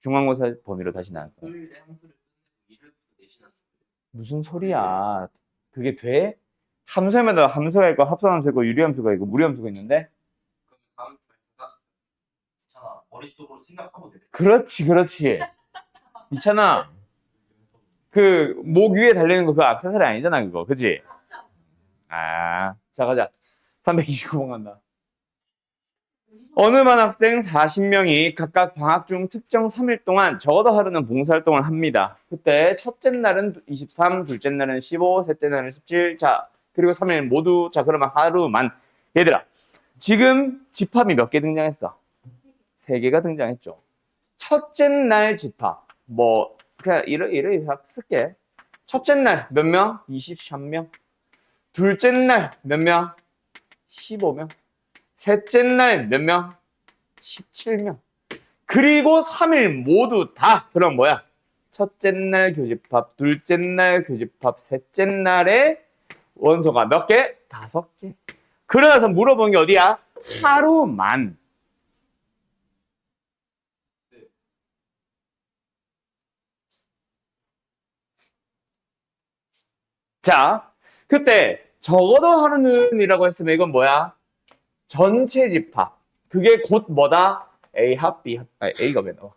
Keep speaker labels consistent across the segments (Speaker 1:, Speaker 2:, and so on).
Speaker 1: 중간고사 범위로 다시 나올 거야. 무슨 소리야? 그게 돼? 함수에마다 함수가 있고 합성함수 있고 유리함수가 있고 무리함수가 있는데?
Speaker 2: 머릿속으로 생각하고 돼.
Speaker 1: 그렇지, 그렇지. 있잖아. 그 목 위에 달리는 거 그거 액세서리 아니잖아, 그거. 그지? 아, 자, 가자. 329번 간다. 어느 반 학생 40명이 각각 방학 중 특정 3일 동안 적어도 하루는 봉사활동을 합니다. 그때 첫째 날은 23, 둘째 날은 15, 셋째 날은 17, 자, 그리고 3일 모두, 자, 그러면 하루만. 얘들아, 지금 집합이 몇 개 등장했어? 3개가 등장했죠. 첫째 날 집합. 뭐, 그냥 이래 쓸게. 첫째 날 몇 명? 23명. 둘째 날 몇 명? 15명. 셋째 날 몇 명? 17명. 그리고 3일 모두 다 그럼 뭐야? 첫째 날 교집합, 둘째 날 교집합, 셋째 날에 원소가 몇 개? 5개. 그러나서 물어본 게 어디야? 하루만. 자, 그때 적어도 하루는 이라고 했으면 이건 뭐야? 전체 집합. 그게 곧 뭐다? A합, B합. 아니, A가 왜 나와?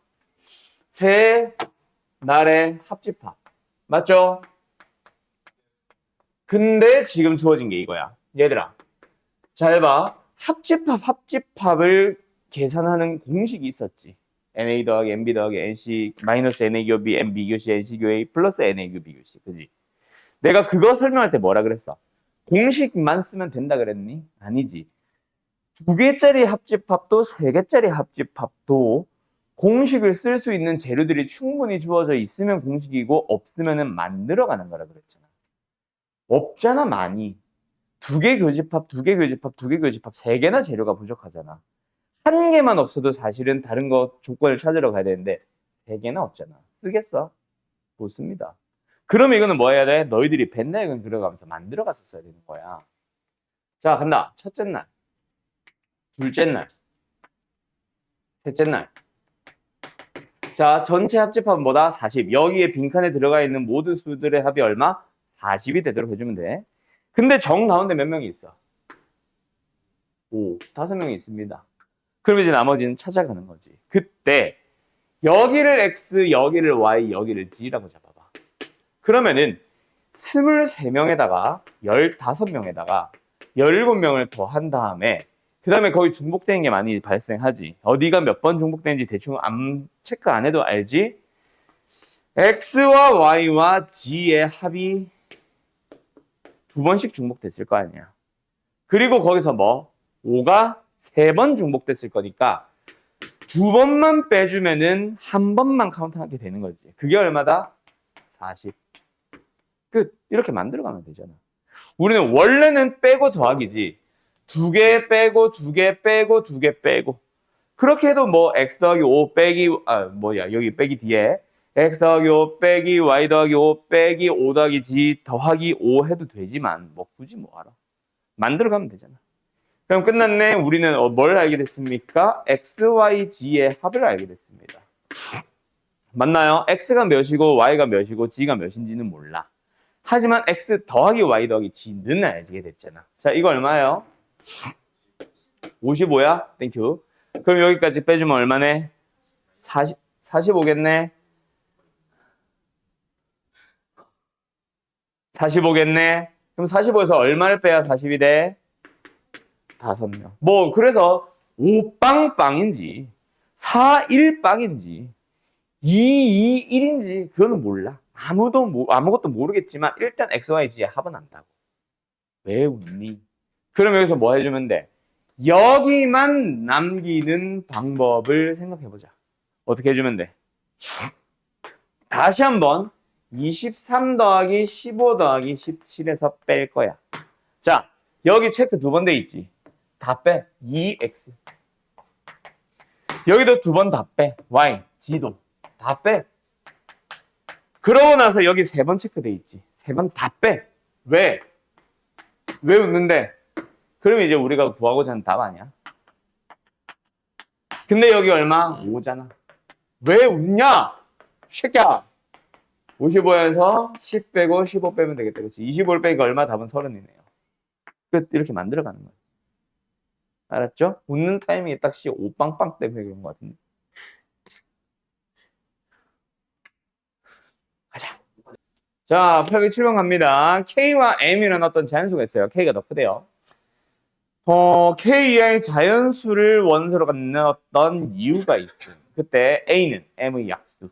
Speaker 1: 세 날의 합집합. 맞죠? 근데 지금 주어진 게 이거야. 얘들아, 잘 봐. 합집합을 계산하는 공식이 있었지. NA 더하기 NB 더하기 NC 마이너스 NA 곱B NB 교시 NC 교 A 플러스 NA 교 B 교시. 그지? 내가 그거 설명할 때 뭐라 그랬어? 공식만 쓰면 된다 그랬니? 아니지. 2개짜리 합집합도 3개짜리 합집합도 공식을 쓸 수 있는 재료들이 충분히 주어져 있으면 공식이고 없으면은 만들어가는 거라 그랬잖아. 없잖아, 많이. 2개 교집합, 2개 교집합, 2개 교집합, 3개나 재료가 부족하잖아. 1개만 없어도 사실은 다른 거 조건을 찾으러 가야 되는데 3개나 없잖아. 쓰겠어? 못 씁니다. 그럼 이거는 뭐 해야 돼? 너희들이 벤다이건 그려가면서 만들어가서 써야 되는 거야. 자, 간다. 첫째 날, 둘째 날, 셋째 날. 자, 전체 합집합은 뭐다? 40. 여기에 빈칸에 들어가 있는 모든 수들의 합이 얼마? 40이 되도록 해주면 돼. 근데 정 가운데 몇 명이 있어? 5. 5명이 있습니다. 그럼 이제 나머지는 찾아가는 거지. 그때 여기를 X, 여기를 Y, 여기를 G라고 잡아봐. 그러면은 23명에다가 15명에다가 17명을 더 한 다음에 그 다음에 거기 중복되는 게 많이 발생하지. 어디가 몇 번 중복되는지 대충 체크 안 해도 알지? X와 Y와 G의 합이 2번씩 중복됐을 거 아니야. 그리고 거기서 뭐? 5가 3번 중복됐을 거니까 2번만 빼주면은 1번만 카운트하게 되는 거지. 그게 얼마다? 40. 끝. 이렇게 만들어가면 되잖아. 우리는 원래는 빼고 더하기지. 2개 빼고 2개 빼고 2개 빼고. 그렇게 해도 뭐 x 더하기 5 빼기 여기 빼기 뒤에 x 더하기 5 빼기 y 더하기 5 빼기 5 더하기 g 더하기 5 해도 되지만 뭐 굳이 뭐하러. 만들어가면 되잖아. 그럼 끝났네. 우리는 뭘 알게 됐습니까? x, y, g의 합을 알게 됐습니다. 맞나요? x가 몇이고 y가 몇이고 g가 몇인지는 몰라. 하지만 x 더하기 y 더하기 g는 알게 됐잖아. 자, 이거 얼마예요? 55야? 땡큐. 그럼 여기까지 빼주면 얼마네? 45겠네? 45겠네? 그럼 45에서 얼마를 빼야 40이 돼? 5명. 뭐 그래서 5빵빵인지 4일빵인지 221인지 그거는 몰라. 아무것도 모르겠지만 일단 XYZ의 합은 안다고. 왜 웃니? 그럼 여기서 뭐 해주면 돼? 여기만 남기는 방법을 생각해보자. 어떻게 해주면 돼? 다시 한번 23 더하기 15 더하기 17에서 뺄 거야. 자, 여기 체크 2번 돼 있지? 다 빼. 2x. 여기도 2번 다 빼. y, g도 다 빼. 그러고 나서 여기 3번 체크돼 있지. 3번 다 빼. 왜? 왜 웃는데? 그러면 이제 우리가 구하고자 하는 답 아니야? 근데 여기 얼마? 5잖아. 왜 웃냐? 새끼야. 55에서 10 빼고 15 빼면 되겠다. 그렇지? 25를 빼니까 얼마? 답은 30이네요. 끝. 이렇게 만들어가는 거야. 알았죠? 웃는 타이밍이 딱 5빵빵 때문에 그런 것 같은데. 가자. 자, 807번 갑니다. K와 M이라는 어떤 자연수가 있어요. K가 더 크대요. K의 자연수를 원소로 갖는 어떤 이유가 있어요. 그때 A는 M의 약수.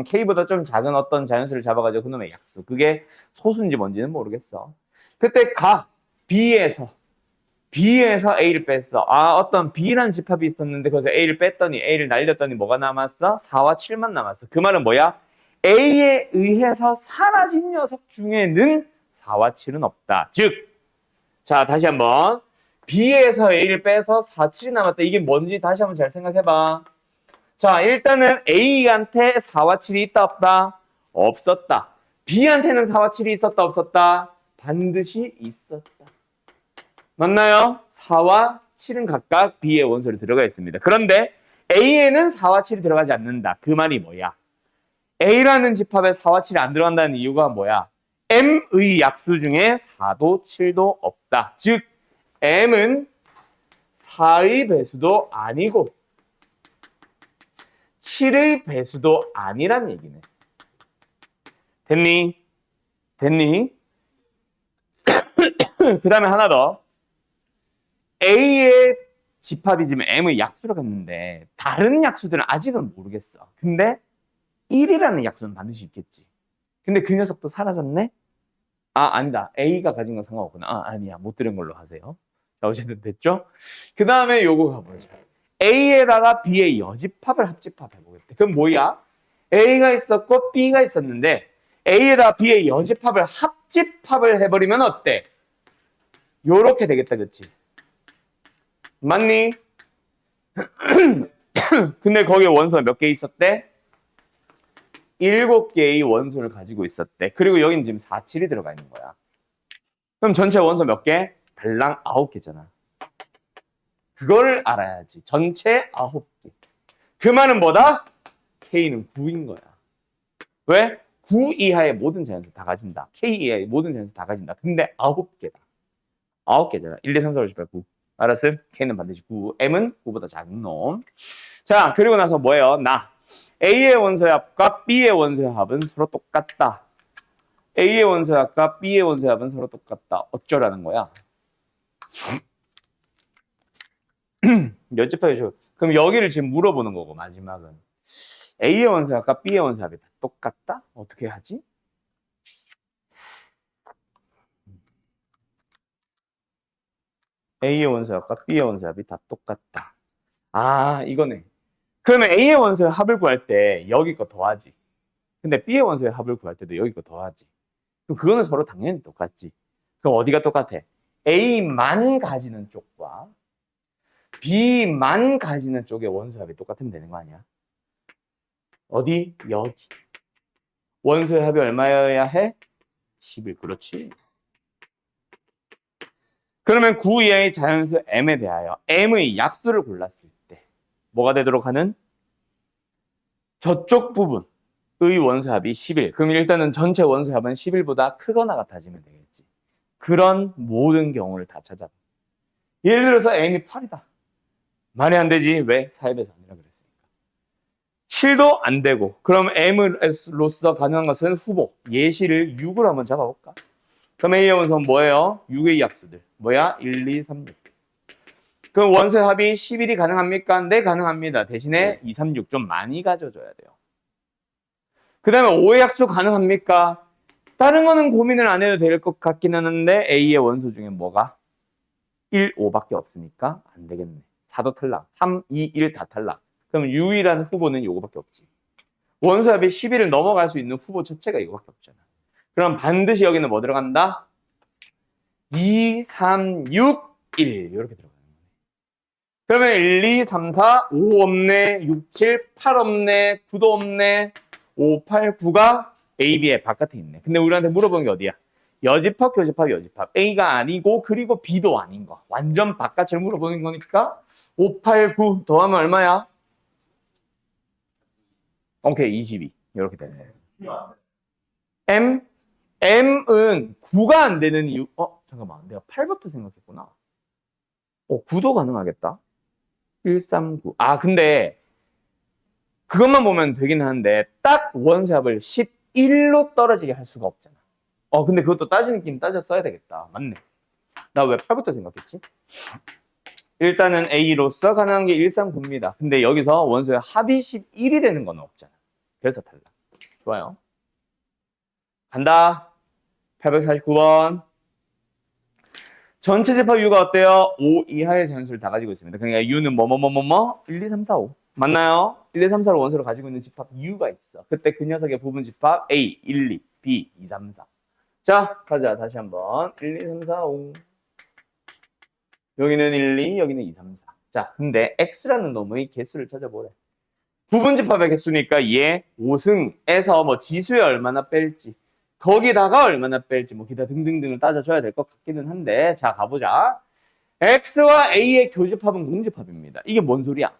Speaker 1: K보다 좀 작은 어떤 자연수를 잡아가지고 그놈의 약수. 그게 소수인지 뭔지는 모르겠어. 그때 B에서 A를 뺐어. 어떤 B라는 집합이 있었는데 거기서 A를 뺐더니 A를 날렸더니 뭐가 남았어? 4와 7만 남았어. 그 말은 뭐야? A에 의해서 사라진 녀석 중에는 4와 7은 없다. 즉, 자 다시 한번 B에서 A를 빼서 4, 7이 남았다. 이게 뭔지 다시 한번 잘 생각해봐. 자, 일단은 A한테 4와 7이 있다 없다? 없었다. B한테는 4와 7이 있었다 없었다? 반드시 있었다. 맞나요? 4와 7은 각각 B의 원소로 들어가 있습니다. 그런데 A에는 4와 7이 들어가지 않는다. 그 말이 뭐야? A라는 집합에 4와 7이 안 들어간다는 이유가 뭐야? M의 약수 중에 4도 7도 없다. 즉 M은 4의 배수도 아니고 7의 배수도 아니란 얘기네. 됐니? 그 다음에 하나 더. A의 집합이지만 M의 약수를 갖는데 다른 약수들은 아직은 모르겠어. 근데 1이라는 약수는 반드시 있겠지. 근데 그 녀석도 사라졌네? 아니다. A가 가진 건 상관없구나. 아니야. 못 들은 걸로 하세요. 자, 어쨌든 됐죠? 그 다음에 요거 가보자. A에다가 B의 여집합을 합집합 해보겠대. 그럼 뭐야? A가 있었고 B가 있었는데 A에다가 B의 여집합을 합집합을 해버리면 어때? 요렇게 되겠다. 그치? 맞니? 근데 거기에 원소가 몇 개 있었대? 7개의 원소를 가지고 있었대. 그리고 여기는 지금 4, 7이 들어가 있는 거야. 그럼 전체 원소 몇 개? 달랑 9개잖아. 그걸 알아야지. 전체 9개. 그 말은 뭐다? K는 9인 거야. 왜? 9 이하의 모든 자연수 다 가진다. K 이하의 모든 자연수 다 가진다. 근데 9개다. 9개잖아. 1, 2, 3, 4, 5, 6, 8, 9. 알았어요? K는 반드시 9. M은 9보다 작은 놈. 자, 그리고 나서 뭐예요? A의 원소의 합과 B의 원소의 합은 서로 똑같다. A의 원소의 합과 B의 원소의 합은 서로 똑같다. 어쩌라는 거야? 몇 집합이죠? 그럼 여기를 지금 물어보는 거고, 마지막은. A의 원소의 합과 B의 원소의 합이 다 똑같다? 어떻게 하지? A의 원소의 합과 B의 원소의 합이 다 똑같다. 이거네. 그러면 A의 원소의 합을 구할 때 여기 거 더하지. 근데 B의 원소의 합을 구할 때도 여기 거 더하지. 그럼 그거는 서로 당연히 똑같지. 그럼 어디가 똑같아? A만 가지는 쪽과 B만 가지는 쪽의 원소의 합이 똑같으면 되는 거 아니야? 어디? 여기. 원소의 합이 얼마여야 해? 11. 그렇지. 그러면 9 이하의 자연수 M에 대하여 M의 약수를 골랐을 때 뭐가 되도록 하는? 저쪽 부분의 원소합이 11. 그럼 일단은 전체 원소합은 11보다 크거나 같아지면 되겠지. 그런 모든 경우를 다 찾아봐. 예를 들어서 M이 8이다. 말이 안 되지. 왜? 4의 배수 아니라 그랬으니까. 7도 안 되고. 그럼 M으로서 가능한 것은 후보. 예시를 6으로 한번 잡아볼까? 그럼 A의 원소는 뭐예요? 6의 약수들. 뭐야? 1, 2, 3, 6. 그럼 원소의 합이 11이 가능합니까? 네, 가능합니다. 대신에 2, 3, 6 좀 많이 가져줘야 돼요. 그 다음에 5의 약수 가능합니까? 다른 거는 고민을 안 해도 될 것 같긴 하는데 A의 원소 중에 뭐가? 1, 5밖에 없으니까 안 되겠네. 4도 탈락. 3, 2, 1 다 탈락. 그럼 유일한 후보는 이거밖에 없지. 원소의 합이 11을 넘어갈 수 있는 후보 자체가 이거밖에 없잖아. 그럼 반드시 여기는 뭐 들어간다? 2, 3, 6, 1 이렇게 들어가는 거네. 그러면 1, 2, 3, 4, 5 없네. 6, 7, 8 없네. 9도 없네. 5, 8, 9가 A, B의 바깥에 있네. 근데 우리한테 물어본 게 어디야? 여집합, 교집합, 여집합. A가 아니고 그리고 B도 아닌 거. 완전 바깥을 물어보는 거니까 5, 8, 9 더하면 얼마야? 오케이, 22. 이렇게 되는 거예요. M은 9가 안 되는 이유, 잠깐만. 내가 8부터 생각했구나. 9도 가능하겠다. 139. 근데 그것만 보면 되긴 하는데 딱 원소합을 11로 떨어지게 할 수가 없잖아. 근데 그것도 따지는 김 따져 써야 되겠다. 맞네. 나 왜 8부터 생각했지? 일단은 A로서 가능한 게 139입니다. 근데 여기서 원소의 합이 11이 되는 건 없잖아. 그래서 탈락. 좋아요. 간다. 849번. 전체 집합 U가 어때요? 5 이하의 전수를 다 가지고 있습니다. 그러니까 U는 1, 2, 3, 4, 5. 맞나요? 1, 2, 3, 4를 원소로 가지고 있는 집합 U가 있어. 그때 그 녀석의 부분 집합 A, 1, 2, B, 2, 3, 4. 자, 가자. 다시 한번. 1, 2, 3, 4, 5. 여기는 1, 2, 여기는 2, 3, 4. 자, 근데 X라는 놈의 개수를 찾아보래. 부분 집합의 개수니까 얘 5승에서 뭐 지수에 얼마나 뺄지, 거기다가 얼마나 뺄지, 뭐 기타 등등등을 따져줘야 될 것 같기는 한데, 자, 가보자. X와 A의 교집합은 공집합입니다. 이게 뭔 소리야?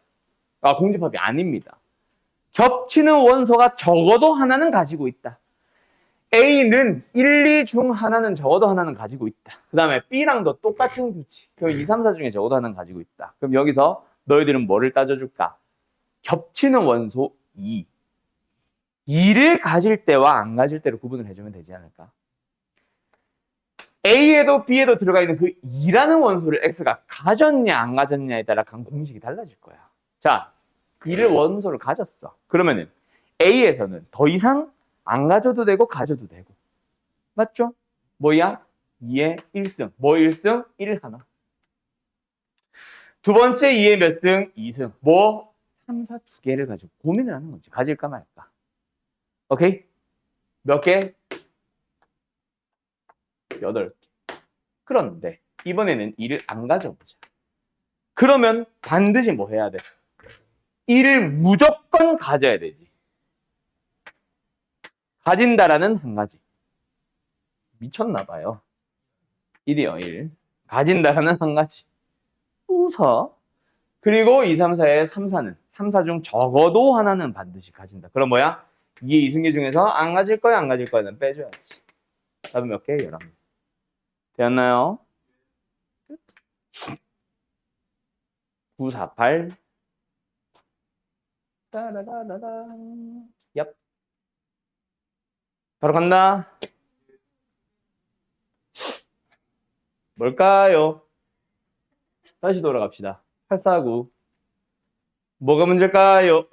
Speaker 1: 공집합이 아닙니다. 겹치는 원소가 적어도 하나는 가지고 있다. A는 1, 2 중 하나는 적어도 하나는 가지고 있다. 그 다음에 B랑도 똑같은 규칙. 그럼 2, 3, 4 중에 적어도 하나는 가지고 있다. 그럼 여기서 너희들은 뭐를 따져줄까? 겹치는 원소 2. 2를 가질 때와 안 가질 때로 구분을 해주면 되지 않을까? A에도 B에도 들어가 있는 그 2라는 원소를 X가 가졌냐 안 가졌냐에 따라 간 공식이 달라질 거야. 자, 2를 원소를 가졌어. 그러면은 A에서는 더 이상 안 가져도 되고 가져도 되고. 맞죠? 뭐야? 2의 1승. 뭐 1승? 1 하나. 두 번째 2의 몇 승? 2승. 뭐? 3, 4 두 개를 가지고 고민을 하는 거지. 가질까 말까. 오케이? 몇 개? 8개. 그런데 이번에는 2를 안 가져보자. 그러면 반드시 뭐 해야 돼? 1을 무조건 가져야 되지. 가진다라는 한 가지. 미쳤나 봐요. 1이요, 1. 가진다라는 한 가지. 웃어. 그리고 2, 3, 4의 3, 4는 3, 4 중 적어도 하나는 반드시 가진다. 그럼 뭐야? 이게 이승계 중에서 안 가질 거야, 안 가질 거야는 빼줘야지. 답은 몇 개? 11개. 되었나요? 9, 4, 8. 따라라라라. 얍. 바로 간다. 뭘까요? 다시 돌아갑시다. 849. 뭐가 문제일까요?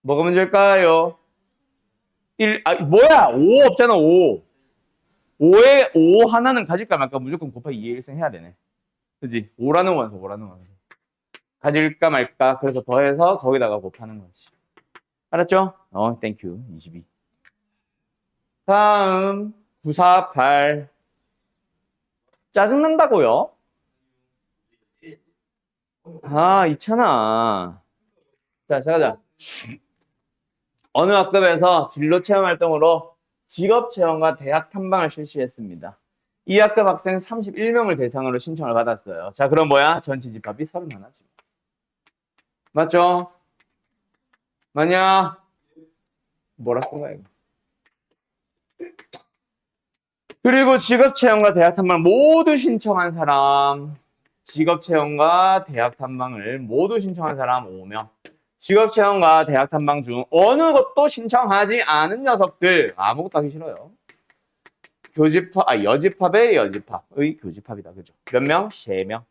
Speaker 1: 뭐가 문제일까요? 뭐야? 5 없잖아, 5. 5에 5 하나는 가질까 말까 무조건 곱하기 2의 1승 해야 되네. 그지? 5라는 원소, 5라는 원소. 가질까 말까. 그래서 더해서 거기다가 곱하는 거지. 알았죠? 땡큐. 22. 다음, 948. 짜증난다고요? 있잖아. 자, 가자. 어느 학급에서 진로 체험 활동으로 직업 체험과 대학 탐방을 실시했습니다. 이 학급 학생 31명을 대상으로 신청을 받았어요. 자, 그럼 뭐야? 전체 집합이 31지. 맞죠? 맞냐? 뭐라 쓴 거야, 이거? 그리고 직업 체험과 대학 탐방 모두 신청한 사람, 직업 체험과 대학 탐방을 모두 신청한 사람 5명. 직업 체험과 대학 탐방 중 어느 것도 신청하지 않은 녀석들 아무것도 하기 싫어요. 여집합의 여집합의 교집합이다. 그죠? 몇 명? 3명.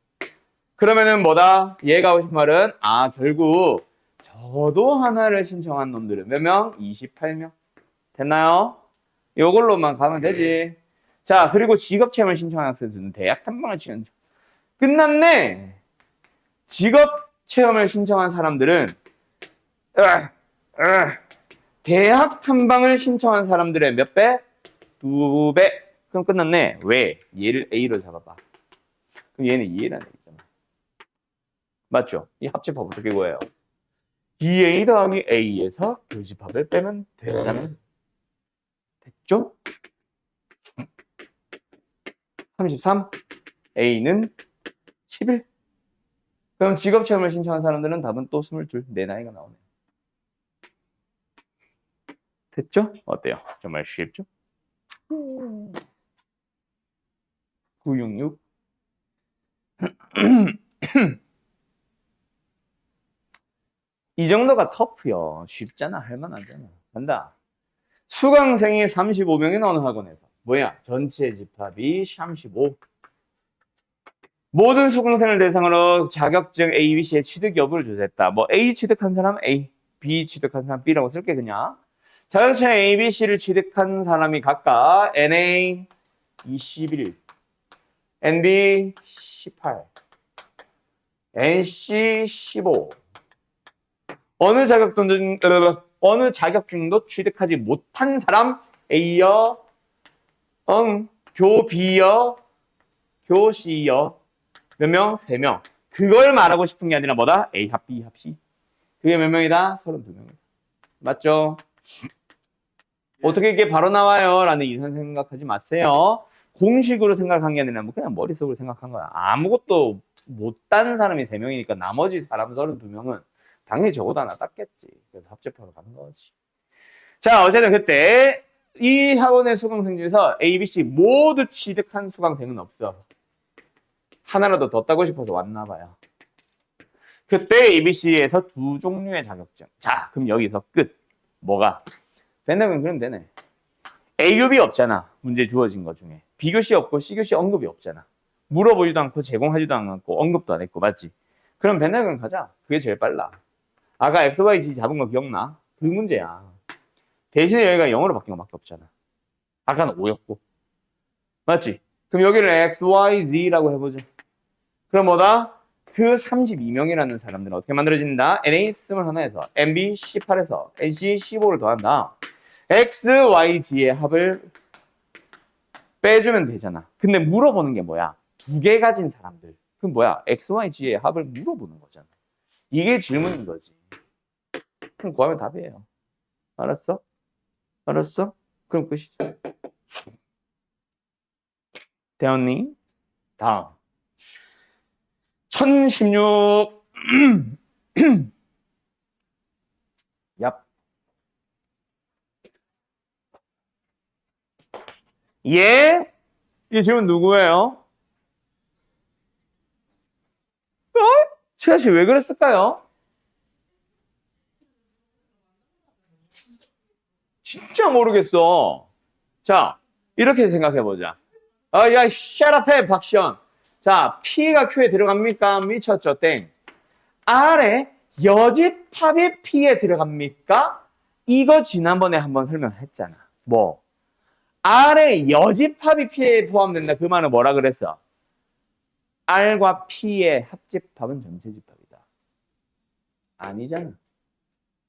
Speaker 1: 그러면은 뭐다? 얘가 하고 싶은 말은 결국 저도 하나를 신청한 놈들은 몇 명? 28명. 됐나요? 이걸로만 가면 되지. 자, 그리고 직업 체험을 신청한 학생들은 대학 탐방을 신청. 끝났네. 직업 체험을 신청한 사람들은 대학 탐방을 신청한 사람들의 몇 배? 2배. 그럼 끝났네. 왜? 얘를 A로 잡아봐. 그럼 얘는 2A라는 얘기잖아. 맞죠? 이 합집합 어떻게 구해요? BA 더하기 A에서 교집합을 빼면 된다는. 됐죠? 33. A는 11. 그럼 직업 체험을 신청한 사람들은 답은 또 22. 내 나이가 나오네. 됐죠? 어때요? 정말 쉽죠? 966 이 정도가 터프요. 쉽잖아. 할만하잖아. 간다. 수강생이 35명이 나오는 학원에서 뭐야? 전체 집합이 35. 모든 수강생을 대상으로 자격증 A, B, C의 취득 여부를 조사했다. 뭐 A 취득한 사람 A, B 취득한 사람 B라고 쓸게 그냥. 자격증 A, B, C를 취득한 사람이 각각 NA 21, NB 18, NC 15. 어느 자격증도 취득하지 못한 사람 A여, 교 B여, 교 C여. 몇 명? 3명. 그걸 말하고 싶은 게 아니라 뭐다? A 합 B 합 C. 그게 몇 명이다? 32명이다. 맞죠? 어떻게 이게 바로 나와요? 라는 이상 생각하지 마세요. 공식으로 생각한 게 아니라 뭐 그냥 머릿속으로 생각한 거야. 아무것도 못딴 사람이 3명이니까 나머지 사람 32명은 당연히 적어도 하나 땄겠지. 그래서 합집하러 가는 거지. 자, 어쨌든 그때 이 학원의 수강생 중에서 A, B, C 모두 취득한 수강생은 없어. 하나라도 더 따고 싶어서 왔나 봐요. 그때 ABC에서 2종류의 자격증. 자, 그럼 여기서 끝. 뭐가? 된다면 그러면 되네. A교비 없잖아. 문제 주어진 것 중에. B교시 없고 C교시 언급이 없잖아. 물어보지도 않고 제공하지도 않고 언급도 안 했고 맞지? 그럼 벤나근 가자. 그게 제일 빨라. 아까 XYZ 잡은 거 기억나? 그 문제야. 대신에 여기가 0으로 바뀐 거밖에 없잖아. 아까는 5였고. 맞지? 그럼 여기를 XYZ라고 해보자. 그럼 뭐다? 그 32명이라는 사람들은 어떻게 만들어진다? NA 21에서 NB 18에서 NC 15를 더한다. X, Y, G의 합을 빼주면 되잖아. 근데 물어보는 게 뭐야? 2개 가진 사람들. 그럼 뭐야? X, Y, G의 합을 물어보는 거잖아. 이게 질문인 거지. 그럼 구하면 답이에요. 알았어? 알았어? 그럼 끝이죠. 대원님, 다음. 1016. 얍. 예? 이 질문 누구예요? 채아 씨 왜 그랬을까요? 진짜 모르겠어. 자, 이렇게 생각해보자. 야, shut up 해, 박시현. 자, P가 Q에 들어갑니까? 미쳤죠, 땡. R에 여집합이 P에 들어갑니까? 이거 지난번에 한번 설명했잖아. 뭐? R에 여집합이 P에 포함된다. 그 말은 뭐라 그랬어? R과 P의 합집합은 전체 집합이다. 아니잖아.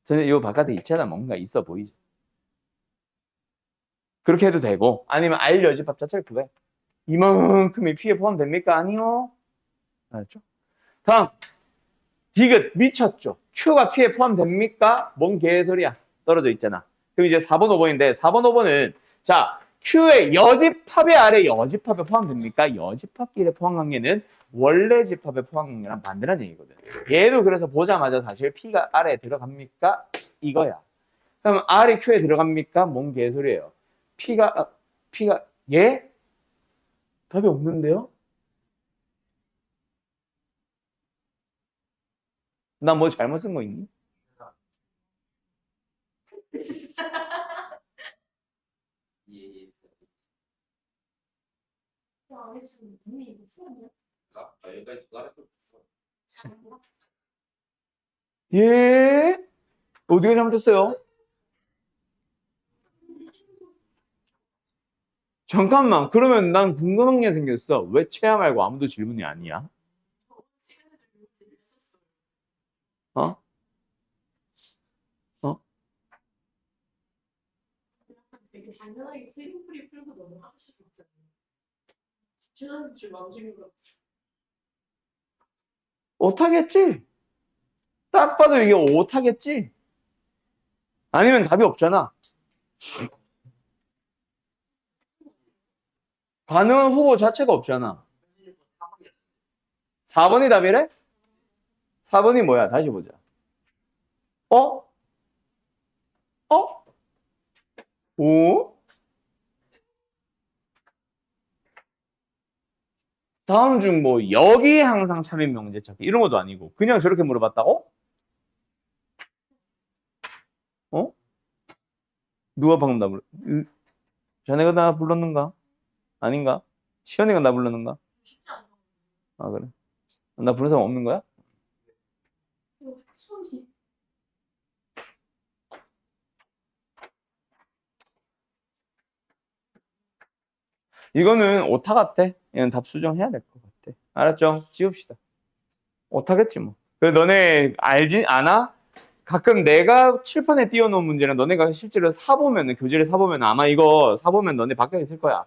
Speaker 1: 저는 이 바깥에 있잖아. 뭔가 있어 보이죠? 그렇게 해도 되고 아니면 R 여집합 자체를 구해. 이만큼이 P에 포함됩니까? 아니요. 알았죠? 다음 디귿 미쳤죠? Q가 P에 포함됩니까? 뭔 개소리야. 떨어져 있잖아. 그럼 이제 4번, 5번인데 4번, 5번은 자 Q의 여집합의 아래 여집합에 포함됩니까? 여집합끼리 포함 관계는 원래 집합에 포함 관계랑 반대란 얘기거든. 얘도 그래서 보자마자 사실 P가 R에 들어갑니까? 이거야. 그럼 R이 Q에 들어갑니까? 뭔 개소리예요. P가 예? 답이 없는데요? 나 뭐 잘못 쓴 거 있니?
Speaker 2: 예.
Speaker 3: 와, 지금 이미 이거 풀었네.
Speaker 2: 자, 여기까지 도달했어.
Speaker 3: 잘한다.
Speaker 1: 예? 어디가 잘못했어요? 잠깐만. 그러면 난 궁금한 게 생겼어. 왜 최야 말고 아무도 질문이 아니야?
Speaker 3: 저번 시간에도 이거 되게 있었어요.
Speaker 1: 어? 어?
Speaker 3: 약간 되게 당연하게 세금풀이 풀고 넘어가실 수 있잖아요. 최선을 줄 마주친 것 같아요.
Speaker 1: 못하겠지? 딱 봐도 이게 못하겠지? 아니면 답이 없잖아. 가능한 후보 자체가 없잖아. 4번이 답이래? 4번이 뭐야? 다시 보자. 어? 어? 오? 다음 중 뭐 여기에 항상 참인 명제 찾기 이런 것도 아니고 그냥 저렇게 물어봤다고? 어? 누가 방금 나 자네가 나 불렀는가? 아닌가? 시연이가 나 불렀는가?
Speaker 3: 쉽지 않아.
Speaker 1: 아 그래? 나 부른 사람 없는 거야?
Speaker 3: 이거 처음이
Speaker 1: 이거는 오타 같아. 얘는 답 수정해야 될 것 같아. 알았죠? 지웁시다. 오타겠지 뭐. 그래서 너네 알지 않아? 가끔 내가 칠판에 띄워놓은 문제는 너네가 실제로 사보면은 교재를 사보면 아마 이거 사보면 너네 바뀌어 있을 거야.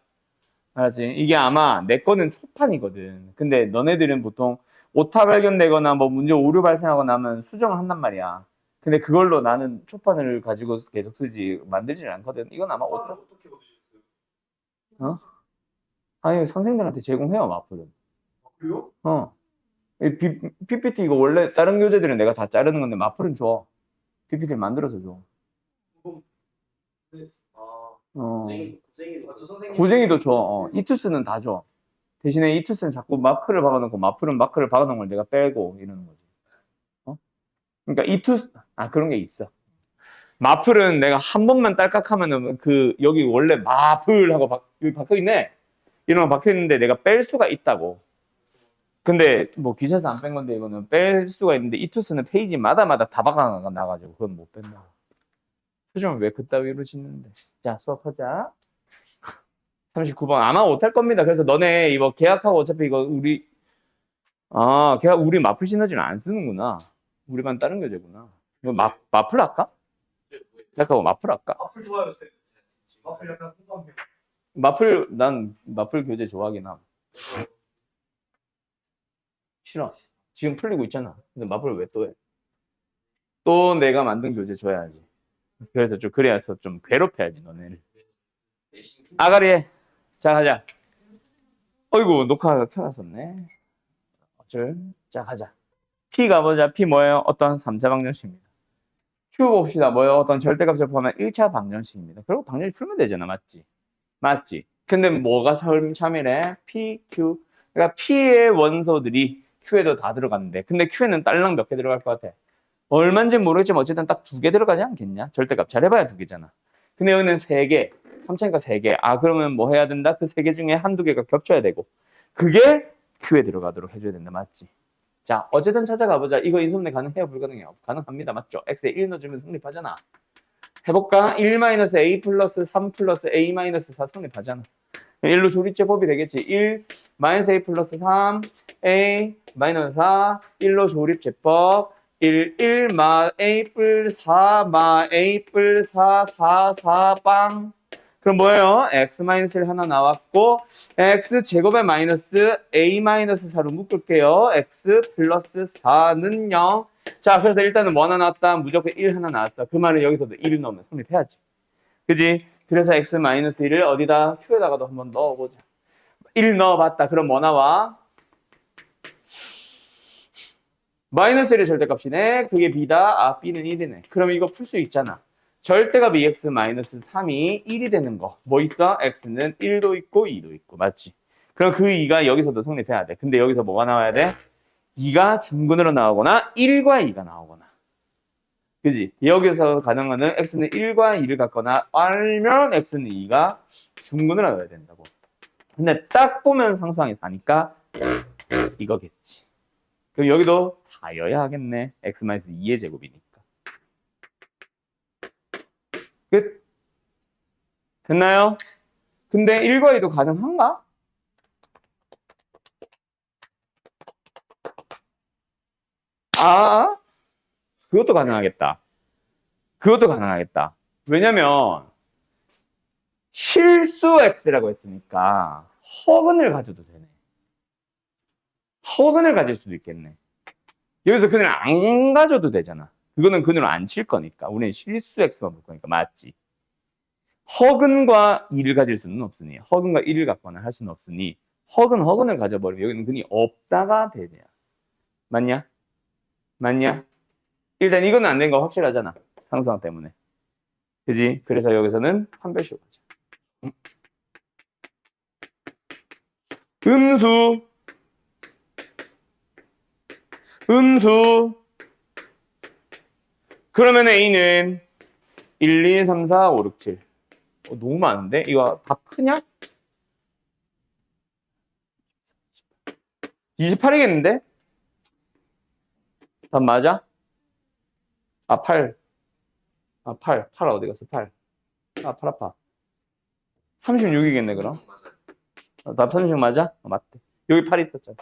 Speaker 1: 알았지? 이게 아마 내 거는 초판이거든. 근데 너네들은 보통 오타 발견되거나 뭐 문제 오류 발생하거나 하면 수정을 한단 말이야. 근데 그걸로 나는 초판을 가지고 계속 쓰지 만들지는 않거든. 이건 아마 오타.
Speaker 2: 어떻게 얻으셨어요?
Speaker 1: 어? 아니 선생님들한테 제공해요 마플은.
Speaker 2: 그래요?
Speaker 1: 어. 이 PPT 이거 원래 다른 교재들은 내가 다 자르는 건데 마플은 줘. PPT를 만들어서 줘.
Speaker 2: 네. 아,
Speaker 1: 어.
Speaker 2: 고생이도 저 선생님.
Speaker 1: 고쟁이도 줘. 이투스는 다 줘. 대신에 이투스는 자꾸 마크를 박아놓고 마플은 마크를 박아놓은 걸 내가 빼고 이러는 거지. 어? 그러니까 이투스 그런 게 있어. 마플은 내가 한 번만 딸깍하면은 그 여기 원래 마플하고 여기 박혀 있네. 이런 거 박혀 있는데 내가 뺄 수가 있다고. 근데 뭐 기사에서 안 뺀 건데 이거는 뺄 수가 있는데 이투스는 페이지마다마다 다 박아 나가지고 그건 못 뺀다. 수정을 왜 그따위로 짓는데? 자 수업하자. 39번 아마 못할 겁니다. 그래서 너네 이거 계약하고 어차피 이거 계약 우리 마플 시너지는 안 쓰는구나. 우리만 다른 교재구나. 이거 마플 할까? 계약하고 마플 할까?
Speaker 2: 마플 좋아요, 쌤. 마플 약간 공감해.
Speaker 1: 난 마플 교재 좋아하긴 함. 싫어. 지금 풀리고 있잖아. 근데 마플을 왜 또 해? 또 내가 만든 교재 줘야지. 그래서 그래서 좀 괴롭혀야지 너네를. 아가리 해. 자 가자. 어이구 녹화가 켜놨었네. 자 가자. P 가보자. P 뭐예요? 어떤 3차 방정식입니다. Q 봅시다. 뭐예요? 어떤 절대값을 포함한 1차 방정식입니다. 그리고 방정식 풀면 되잖아. 맞지? 맞지? 근데 뭐가 참이래? P, Q. 그러니까 P의 원소들이 Q에도 다 들어갔는데 근데 Q에는 딸랑 몇 개 들어갈 것 같아? 얼마인지 모르겠지만 어쨌든 딱 2개 들어가지 않겠냐? 절대값 잘해봐야 2개잖아. 근데 여기는 3개. 3차니까 3개. 그러면 뭐 해야 된다? 그 3개 중에 한두 개가 겹쳐야 되고 그게 Q에 들어가도록 해줘야 된다. 맞지? 자, 어쨌든 찾아가보자. 이거 인수분해 가능해요? 불가능해요? 가능합니다. 맞죠? x에 1 넣어주면 성립하잖아. 해볼까? 1-a 플러스 3 플러스 a-4 성립하잖아. 1로 조립제법이 되겠지. 1 -a 플러스 3 a-4 1로 조립제법 1 a 뿔 4 a 뿔 4 4 그럼 뭐예요? x-1 하나 나왔고 x 제곱에 마이너스 a-4로 묶을게요. x 플러스 4는 0. 자, 그래서 일단은 뭐 하나 나왔다? 무조건 1 하나 나왔다. 그 말은 여기서도 1 넣으면 성립해야지. 그지? 그래서 x-1을 어디다? q에다가도 한번 넣어보자. 1 넣어봤다. 그럼 뭐 나와? 마이너스 1의 절대값이네. 그게 b다. b는 1이네. 그럼 이거 풀 수 있잖아. 절대값 2x 마이너스 3이 1이 되는 거. 뭐 있어? x는 1도 있고 2도 있고. 맞지? 그럼 그 2가 여기서도 성립해야 돼. 근데 여기서 뭐가 나와야 돼? 2가 중근으로 나오거나 1과 2가 나오거나. 그지? 여기서 가능한 x는 1과 2를 갖거나 알면 x는 2가 중근으로 나와야 된다고. 근데 딱 보면 상수항이 4니까 이거겠지. 그럼 여기도 4여야 하겠네. x-2의 제곱이니까. 끝. 됐나요? 근데 1과 2도 가능한가? 그것도 가능하겠다. 그것도 가능하겠다. 왜냐면 실수 x라고 했으니까 허근을 가져도 되네. 허근을 가질 수도 있겠네. 여기서 그늘 안 가져도 되잖아. 그거는 그늘 안 칠 거니까. 우리는 실수 x만 볼 거니까. 맞지? 허근과 2를 가질 수는 없으니 허근과 1을 갖거나 할 수는 없으니 허근을 가져버리면 여기는 근이 없다가 되냐. 맞냐? 맞냐? 일단 이거는 안 된 거 확실하잖아. 상수항 때문에. 그지? 그래서 여기서는 판별식으로 가자. 음수. 음수. 그러면 A는 1, 2, 3, 4, 5, 6, 7. 너무 많은데? 이거 답 크냐? 28이겠는데? 답 맞아? 아, 8. 아, 8. 8 어디 갔어? 8. 아, 8 아파. 36이겠네, 그럼. 답 36 맞아? 맞대. 여기 8 있었잖아.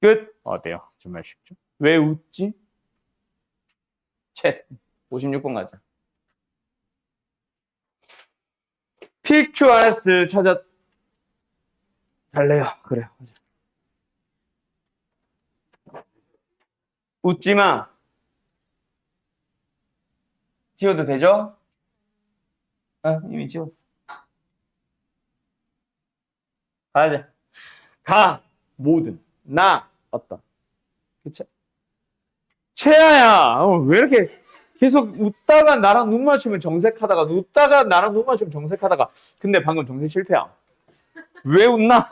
Speaker 1: 끝. 어때요? 정말 쉽죠? 왜 웃지? 챗. 56번 가자. PQRS 찾아 달래요. 그래요. 가자. 웃지 마. 지워도 되죠? 아, 이미 지웠어. 가자. 가. 뭐든. 나. 어떤. 그쵸? 채아야. 왜 이렇게 계속 웃다가 나랑 눈 맞추면 정색하다가 웃다가 나랑 눈 맞추면 정색하다가 근데 방금 정색 실패야. 왜 웃나?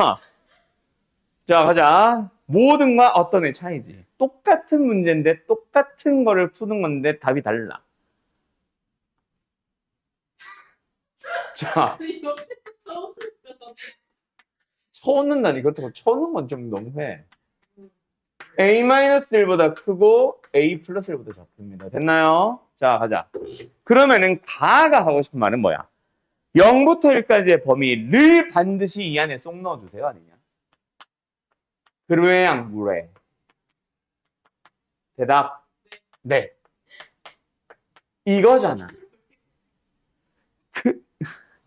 Speaker 1: 자, 가자. 모든과 어떤의 차이지. 똑같은 문제인데 똑같은 거를 푸는 건데 답이 달라. 자,
Speaker 3: 이거 처음 듣는
Speaker 1: 쳐웃는다니. 그렇다고 쳐는 건 좀 너무해. A-1보다 크고 A 플러스 1보다 작습니다. 됐나요? 자, 가자. 그러면은 가가 하고 싶은 말은 뭐야? 0부터 1까지의 범위를 반드시 이 안에 쏙 넣어주세요. 아니냐? 그래, 안 그래? 대답. 네. 이거잖아.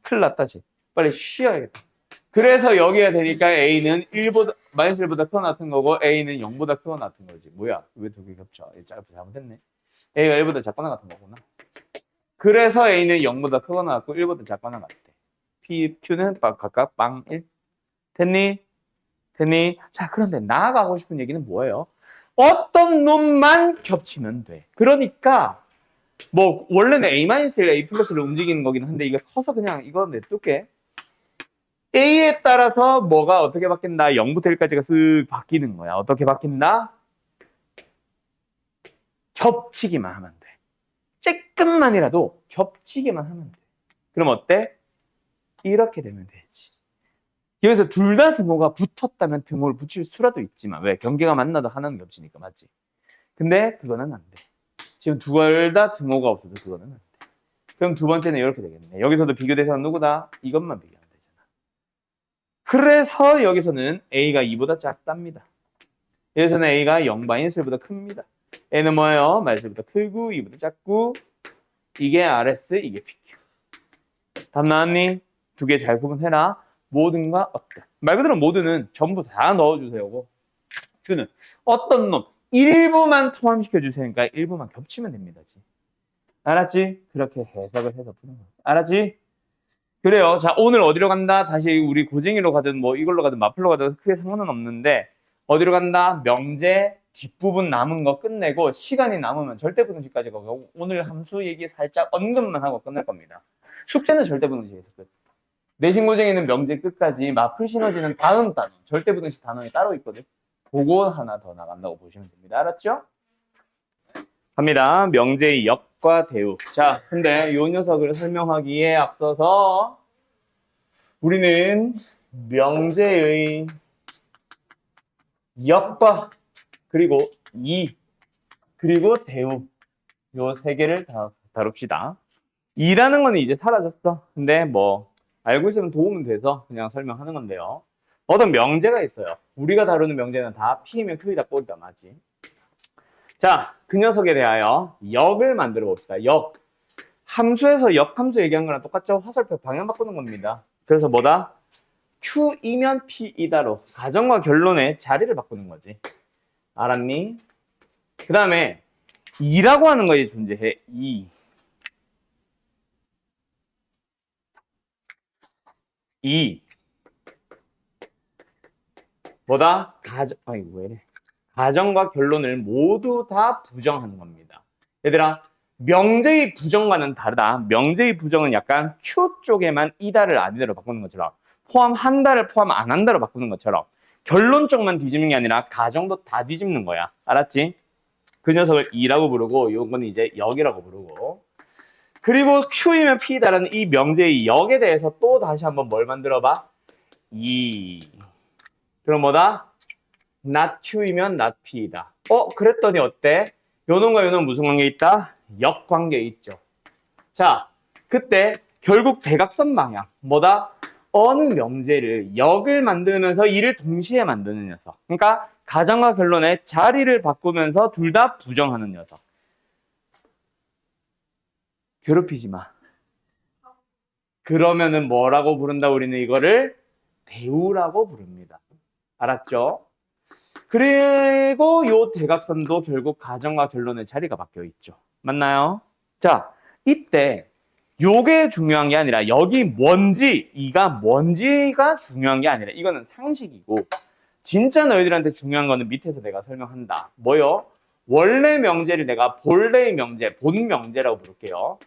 Speaker 1: 큰일 났다, 쟤. 빨리 쉬어야겠다. 그래서 여기가 되니까 A는 1보다, 마이너스 1보다 크고 같은 거고 A는 0보다 크고 같은 거지. 뭐야? 왜 두 개 겹쳐? 잘못했네. A가 1보다 작거나 같은 거구나. 그래서 A는 0보다 크거나 같고 1보다 작거나 같대. P, Q는 각각 빵 1. 됐니? 됐니? 자, 그런데 나아가고 싶은 얘기는 뭐예요? 어떤 놈만 겹치면 돼. 그러니까 뭐 원래는 A-1, A 플러스를 움직이는 거긴 한데 이게 커서 그냥 이거 냅둘게. A에 따라서 뭐가 어떻게 바뀐다? 0부터 1까지가 쓱 바뀌는 거야. 어떻게 바뀐다? 겹치기만 하면 돼. 조금만이라도 겹치기만 하면 돼. 그럼 어때? 이렇게 되면 되지. 여기서 둘 다 등호가 붙었다면 등호를 붙일 수라도 있지만 왜? 경계가 만나도 하나는 겹치니까 맞지? 근데 그거는 안 돼. 지금 둘 다 등호가 없어서 그거는 안 돼. 그럼 두 번째는 이렇게 되겠네. 여기서도 비교 대상은 누구다? 이것만 비교하면 되잖아. 그래서 여기서는 A가 2보다 작답니다. 여기서는 A가 0 마이너스 1보다 큽니다. N은 뭐예요? 마이너스 1보다 크고 2보다 작고 이게 RS, 이게 PQ. 답 나왔니? 두 개 잘 구분해라. 모든과 어떤. 말 그대로 모든은 전부 다 넣어주세요. Q는 어떤 놈 일부만 포함시켜 주세요니까 일부만 겹치면 됩니다. 알았지? 그렇게 해석을 해서 푸는 거야. 알았지? 그래요. 자, 오늘 어디로 간다? 다시 우리 고쟁이로 가든 뭐 이걸로 가든 마플로 가든 크게 상관은 없는데 어디로 간다? 명제 뒷부분 남은 거 끝내고 시간이 남으면 절대분식까지 가고 오늘 함수 얘기 살짝 언급만 하고 끝낼 겁니다. 숙제는 절대분식에서 끝. 내신 고쟁이는 명제 끝까지 마플 시너지는 다음 단어 절대분식 단원이 따로 있거든. 그거 하나 더 나간다고 보시면 됩니다. 알았죠? 갑니다. 명제의 역과 대우. 자, 근데 이 녀석을 설명하기에 앞서서 우리는 명제의 역과 그리고 이 그리고 대우 요 세 개를 다 다룹시다. 이라는 거는 이제 사라졌어. 근데 뭐 알고 있으면 도움은 돼서 그냥 설명하는 건데요. 어떤 명제가 있어요. 우리가 다루는 명제는 다 P이면 Q이다 꼴이다 맞지? 자, 그 녀석에 대하여 역을 만들어 봅시다. 역. 함수에서 역함수 얘기한 거랑 똑같죠? 화살표 방향 바꾸는 겁니다. 그래서 뭐다? Q이면 P이다로 가정과 결론의 자리를 바꾸는 거지. 알았니? 그 다음에 2라고 하는 것이 존재해. 2. 2. 뭐다? 아니 왜 이래? 가정과 결론을 모두 다 부정하는 겁니다. 얘들아, 명제의 부정과는 다르다. 명제의 부정은 약간 Q 쪽에만 이다를 아니다로 바꾸는 것처럼, 포함한다를 포함 안 한다로 바꾸는 것처럼 결론 쪽만 뒤집는 게 아니라 가정도 다 뒤집는 거야. 알았지? 그 녀석을 E라고 부르고 이건 이제 역이라고 부르고, 그리고 Q이면 P다라는 이 명제의 역에 대해서 또 다시 한번 뭘 만들어봐? E. 그럼 뭐다? not Q이면 not P이다. 그랬더니 어때? 요놈과 요놈 무슨 관계 있다? 역관계 있죠. 자, 그때 결국 대각선 방향. 뭐다? 어느 명제를 역을 만들면서 이를 동시에 만드는 녀석. 그러니까 가정과 결론의 자리를 바꾸면서 둘 다 부정하는 녀석. 괴롭히지 마. 그러면은 뭐라고 부른다? 우리는 이거를 대우라고 부릅니다. 알았죠? 그리고 요 대각선도 결국 가정과 결론의 자리가 바뀌어 있죠. 맞나요? 자, 이때 요게 중요한 게 아니라 여기 뭔지, 이가 뭔지가 중요한 게 아니라 이거는 상식이고, 진짜 너희들한테 중요한 거는 밑에서 내가 설명한다. 뭐요? 원래 명제를 내가 본래의 명제, 본 명제라고 부를게요.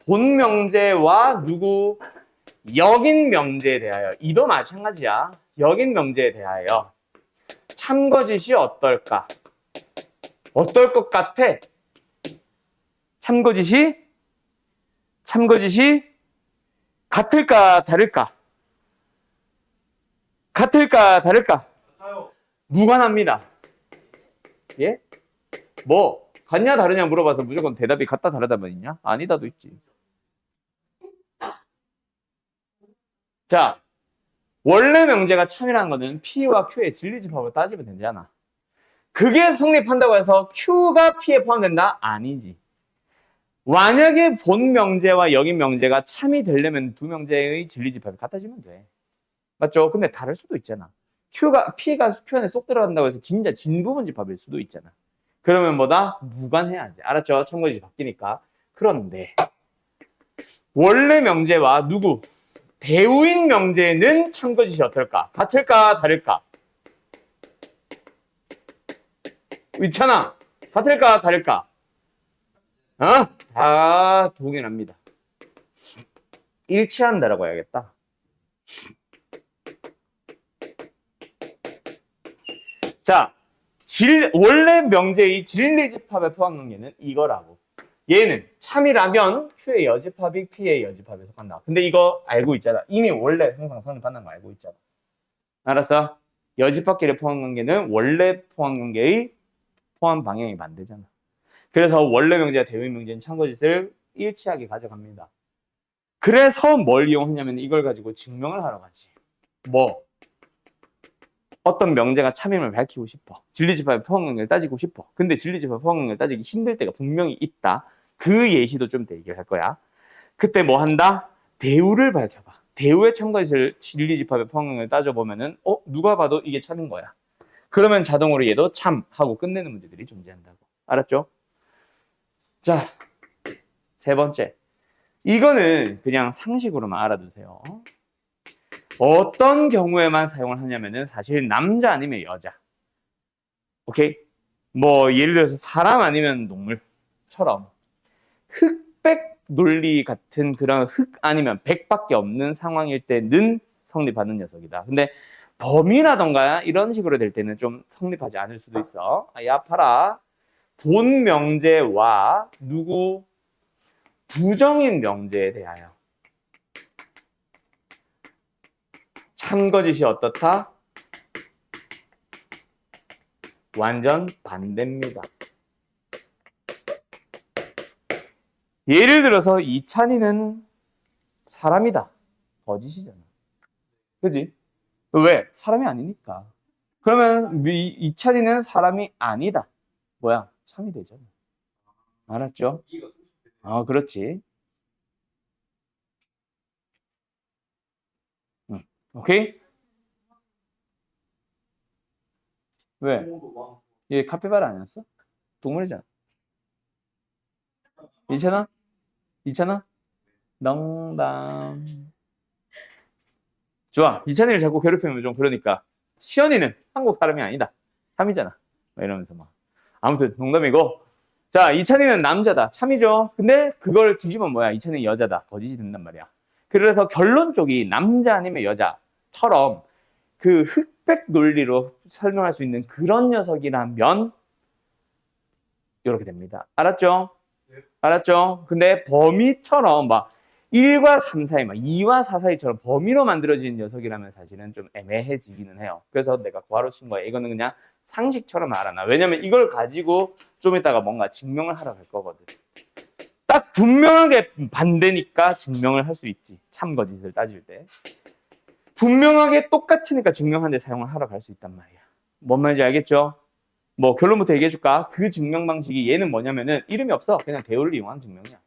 Speaker 1: 본 명제와 누구? 역인 명제에 대하여. 이도 마찬가지야. 역인 명제에 대하여 참거짓이 어떨까? 어떨 것 같아? 참거짓이 같을까 다를까? 같을까 다를까?
Speaker 2: 같아요.
Speaker 1: 무관합니다. 예? 뭐 같냐 다르냐 물어봐서 무조건 대답이 같다 다르다만 있냐? 아니다도 있지. 자, 원래 명제가 참이라는 거는 P와 Q의 진리집합을 따지면 되잖아. 그게 성립한다고 해서 Q가 P에 포함된다? 아니지. 만약에 본 명제와 역인 명제가 참이 되려면 두 명제의 진리집합이 같아지면 돼. 맞죠? 근데 다를 수도 있잖아. P가 Q 안에 쏙 들어간다고 해서 진짜 진부분 집합일 수도 있잖아. 그러면 뭐다? 무관해야지. 알았죠? 참고지 바뀌니까. 그런데 원래 명제와 누구? 대우인 명제는 참거짓이 어떨까? 같을까? 다를까? 있잖아. 같을까? 다를까? 다 동일합니다. 일치한다라고 해야겠다. 자, 원래 명제의 진리집합에 포함한 게는 이거라고. 얘는 참이라면 Q의 여집합이 P의 여집합에 속한다. 근데 이거 알고 있잖아. 이미 원래 항상 성립한다는 거 알고 있잖아. 알았어? 여집합끼리 포함 관계는 원래 포함 관계의 포함 방향이 반대잖아. 그래서 원래 명제와 대우인 명제는 참거짓을 일치하게 가져갑니다. 그래서 뭘 이용하냐면 이걸 가지고 증명을 하러 가지. 뭐? 어떤 명제가 참임을 밝히고 싶어. 진리집합의 포함 관계를 따지고 싶어. 근데 진리집합 포함 관계를 따지기 힘들 때가 분명히 있다. 그 예시도 좀 더 얘기할 거야. 그때 뭐 한다? 대우를 밝혀봐. 대우의 참거짓을 진리집합의 포함 관계를 따져보면은 누가 봐도 이게 참인 거야. 그러면 자동으로 얘도 참 하고 끝내는 문제들이 존재한다고. 알았죠? 자, 세 번째. 이거는 그냥 상식으로만 알아두세요. 어떤 경우에만 사용을 하냐면은 사실 남자 아니면 여자. 오케이? 뭐 예를 들어서 사람 아니면 동물처럼 흑백 논리 같은 그런 흑 아니면 백밖에 없는 상황일 때는 성립하는 녀석이다. 근데 범위라던가 이런 식으로 될 때는 좀 성립하지 않을 수도 있어. 야, 봐라. 본 명제와 누구? 부정인 명제에 대하여 참거짓이 어떻다? 완전 반대입니다. 예를 들어서 이찬이는 사람이다. 거짓이잖아. 그지? 왜? 사람이 아니니까. 그러면 이찬이는 사람이 아니다. 뭐야? 참이 되잖아. 알았죠?
Speaker 2: 이가 소수되네.
Speaker 1: 그렇지. 오케이? 왜?
Speaker 2: 뭐,
Speaker 1: 얘 카피바라 아니었어? 동물이잖아. 이찬아? 이찬아? 농담. 좋아. 이찬이를 자꾸 괴롭히면 좀 그러니까. 시연이는 한국 사람이 아니다. 3이잖아. 막 이러면서 막. 아무튼 농담이고. 자, 이찬이는 남자다. 참이죠. 근데 그걸 뒤집으면 뭐야? 이찬이는 여자다. 거짓이 된단 말이야. 그래서 결론 쪽이 남자 아니면 여자처럼 그 흑백 논리로 설명할 수 있는 그런 녀석이라면 이렇게 됩니다. 알았죠?
Speaker 2: 네.
Speaker 1: 알았죠? 근데 범위처럼 막 1과 3 사이, 막 2와 4 사이처럼 범위로 만들어진 녀석이라면 사실은 좀 애매해지기는 해요. 그래서 내가 구하러 친 거야. 이거는 그냥 상식처럼 알아놔. 왜냐면 이걸 가지고 좀 이따가 뭔가 증명을 하러 갈 거거든. 딱 분명하게 반대니까 증명을 할 수 있지. 참 거짓을 따질 때. 분명하게 똑같으니까 증명하는데 사용을 하러 갈 수 있단 말이야. 뭔 말인지 알겠죠? 뭐 결론부터 얘기해 줄까? 그 증명 방식이 얘는 뭐냐면은 이름이 없어. 그냥 대우를 이용한 증명이야.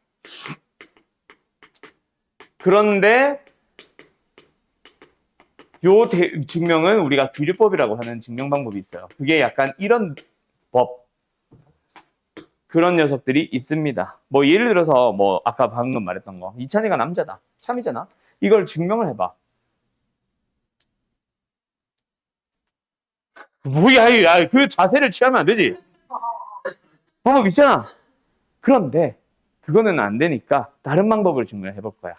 Speaker 1: 그런데 요 증명은 우리가 규류법이라고 하는 증명 방법이 있어요. 그게 약간 이런 법 그런 녀석들이 있습니다. 뭐 예를 들어서 뭐 아까 방금 말했던 거 이찬이가 남자다. 참이잖아. 이걸 증명을 해봐. 뭐야, 야, 그 자세를 취하면 안 되지. 방법 있잖아. 그런데 그거는 안 되니까 다른 방법을 증명해 볼 거야.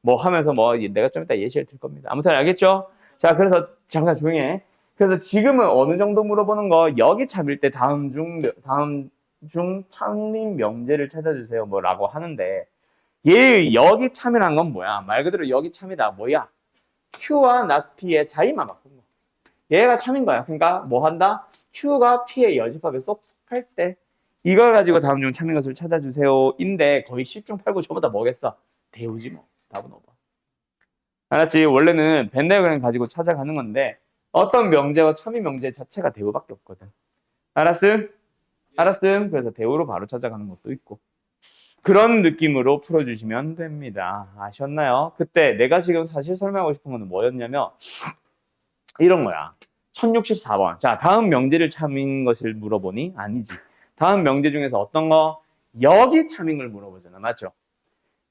Speaker 1: 뭐 하면서 뭐 내가 좀 이따 예시를 들 겁니다. 아무튼 알겠죠? 자, 그래서 잠깐 조용히 해. 그래서 지금은 어느 정도 물어보는 거 여기 참일 때 다음 중 참민 명제를 찾아주세요 뭐라고 하는데 얘 여기 참이란 건 뭐야? 말 그대로 여기 참이다. 뭐야? Q와 not P의 차이만 바꾼 거. 얘가 참인 거야. 그러니까 뭐 한다? Q가 P의 여집합에 쏙쏙할 때 이걸 가지고 다음 중 참인 것을 찾아주세요 인데 거의 10중 8구 저보다 뭐겠어? 대우지 뭐. 답은 5번. 알았지? 원래는 벤 다이어그램 가지고 찾아가는 건데 어떤 명제와 참인 명제 자체가 대우밖에 없거든. 알았음? 알았음? 그래서 대우로 바로 찾아가는 것도 있고 그런 느낌으로 풀어주시면 됩니다. 아셨나요? 그때 내가 지금 사실 설명하고 싶은 거는 뭐였냐면 이런 거야. 1064번. 자, 다음 명제를 참인 것을 물어보니 아니지. 다음 명제 중에서 어떤 거? 여기 참인 걸 물어보잖아. 맞죠?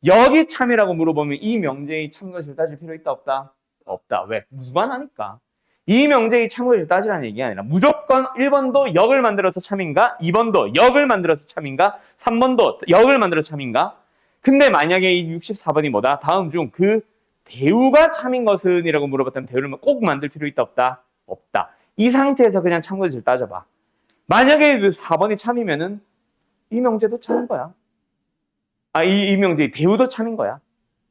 Speaker 1: 여기 참이라고 물어보면 이 명제의 참것을 따질 필요 있다 없다? 없다. 왜? 무관하니까. 이 명제의 참것을 따지라는 얘기가 아니라 무조건 1번도 역을 만들어서 참인가? 2번도 역을 만들어서 참인가? 3번도 역을 만들어서 참인가? 근데 만약에 이 64번이 뭐다? 다음 중 그 대우가 참인 것은 이라고 물어봤다면 대우를 꼭 만들 필요 있다 없다? 없다. 이 상태에서 그냥 참것을 따져봐. 만약에 그 4번이 참이면은 이 명제도 참인 거야. 이 명제 대우도 참인 거야.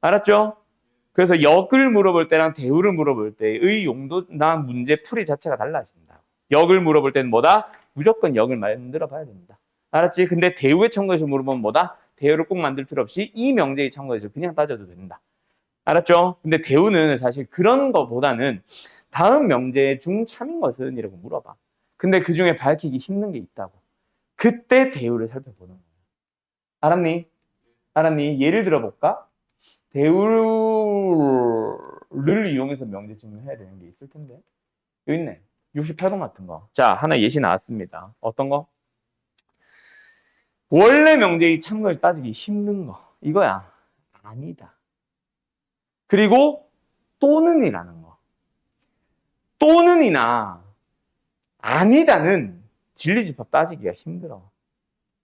Speaker 1: 알았죠? 그래서 역을 물어볼 때랑 대우를 물어볼 때의 용도나 문제 풀이 자체가 달라진다. 역을 물어볼 때는 뭐다? 무조건 역을 만들어 봐야 됩니다. 알았지? 근데 대우의 참고에서 물어보면 뭐다? 대우를 꼭 만들 필요 없이 이 명제의 참고에서 그냥 따져도 된다. 알았죠? 근데 대우는 사실 그런 거보다는 다음 명제 중 참인 것은 이라고 물어봐. 근데 그 중에 밝히기 힘든 게 있다고. 그때 대우를 살펴보는 거야. 알았니? 알았니? 예를 들어볼까? 대우를 이용해서 명제 증명해야 되는 게 있을 텐데. 여기 있네. 68번 같은 거. 자, 하나 예시 나왔습니다. 어떤 거? 원래 명제의 참고를 따지기 힘든 거. 이거야. 아니다. 그리고 또는이라는 거. 또는이나 아니다는 진리집합 따지기가 힘들어.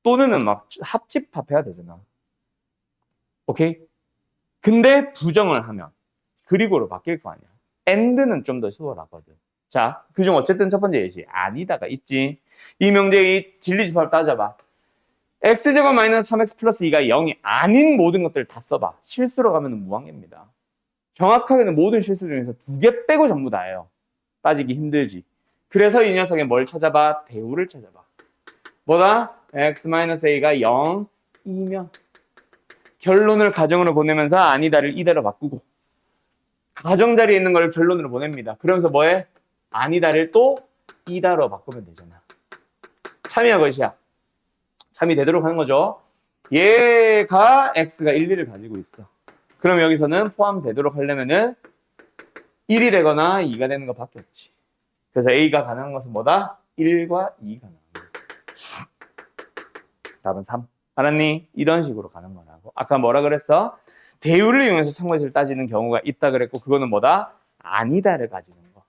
Speaker 1: 또는은 막 합집합해야 되잖아. 오케이? 근데 부정을 하면 그리고로 바뀔 거 아니야. and는 좀 더 수월하거든. 자, 그중 어쨌든 첫 번째 예시 아니다가 있지. 이 명제의 진리집합을 따져봐. x제곱 마이너스 3x 플러스 2가 0이 아닌 모든 것들을 다 써봐. 실수로 가면 무한계입니다. 정확하게는 모든 실수 중에서 2개 빼고 전부 다예요. 따지기 힘들지. 그래서 이 녀석의 뭘 찾아봐? 대우를 찾아봐. 뭐다? x-a가 0이면 결론을 가정으로 보내면서 아니다를 이다로 바꾸고 가정자리에 있는 걸 결론으로 보냅니다. 그러면서 뭐해? 아니다를 또 이다로 바꾸면 되잖아. 참이야 것이야. 참이 되도록 하는 거죠. 얘가 x가 1, 2를 가지고 있어. 그럼 여기서는 포함되도록 하려면은 1이 되거나 2가 되는 것밖에 없지. 그래서 a가 가능한 것은 뭐다? 1과 2가 가능한 거야. 답은 3. 알았니? 이런 식으로 가는 거라고. 아까 뭐라 그랬어? 대우를 이용해서 참고해서 따지는 경우가 있다 그랬고 그거는 뭐다? 아니다를 가지는 거.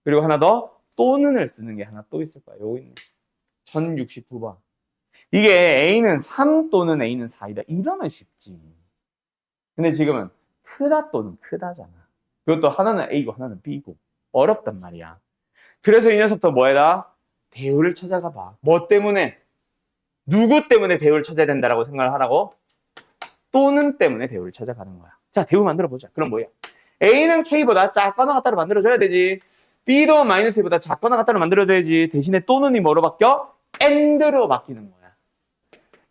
Speaker 1: 그리고 하나 더 또는을 쓰는 게 하나 또 있을 거야. 요거 있네. 1069번. 이게 A는 3 또는 A는 4이다. 이러면 쉽지. 근데 지금은 크다 또는 크다잖아. 그것도 하나는 A고 하나는 B고. 어렵단 말이야. 그래서 이 녀석도 뭐해라? 대우를 찾아가 봐. 뭐 때문에? 누구 때문에 대우를 찾아야 된다라고 생각을 하라고? 또는 때문에 대우를 찾아가는 거야. 자, 대우 만들어 보자. 그럼 뭐야? A는 K보다 작거나 같다로 만들어줘야 되지. B도 마이너스 B보다 작거나 같다로 만들어줘야지. 대신에 또는이 뭐로 바뀌어? AND로 바뀌는 거야.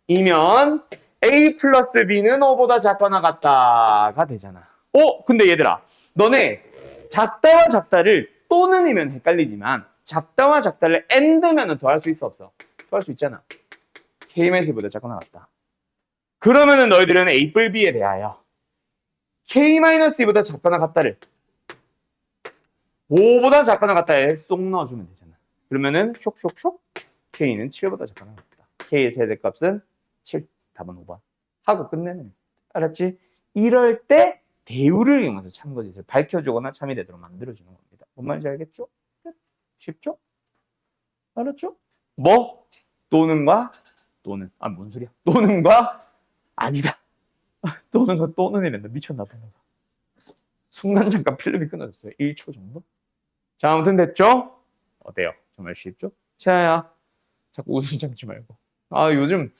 Speaker 1: 이면 A 플러스 B는 5보다 작거나 같다가 되잖아. 근데 얘들아, 너네 작다와 작다를 또는이면 헷갈리지만 작다와 작다를 AND면은 더할 수 있어 없어? 더할 수 있잖아. K-B보다 작거나 같다. 그러면은 너희들은 A 뿔 B에 대하여 K-B보다 작거나 같다를 5보다 작거나 같다에 쏙 넣어주면 되잖아. 그러면은 쇽쇽쇽 K는 7보다 작거나 같다. K의 최대값은 7. 답은 5번. 하고 끝내는. 알았지? 이럴 때 대우를 이용해서 참거짓을 밝혀주거나 참이 되도록 만들어주는 겁니다. 뭔 말인지 알겠죠? 끝. 쉽죠? 알았죠? 뭐? 또는과 또는. 뭔 소리야? 또는과 아니다. 또는과 또는 이랬는데 미쳤나 봐. 순간 잠깐 필름이 끊어졌어요. 1초 정도? 자, 아무튼 됐죠? 어때요? 정말 쉽죠? 채아야, 자꾸 웃음 참지 말고. 요즘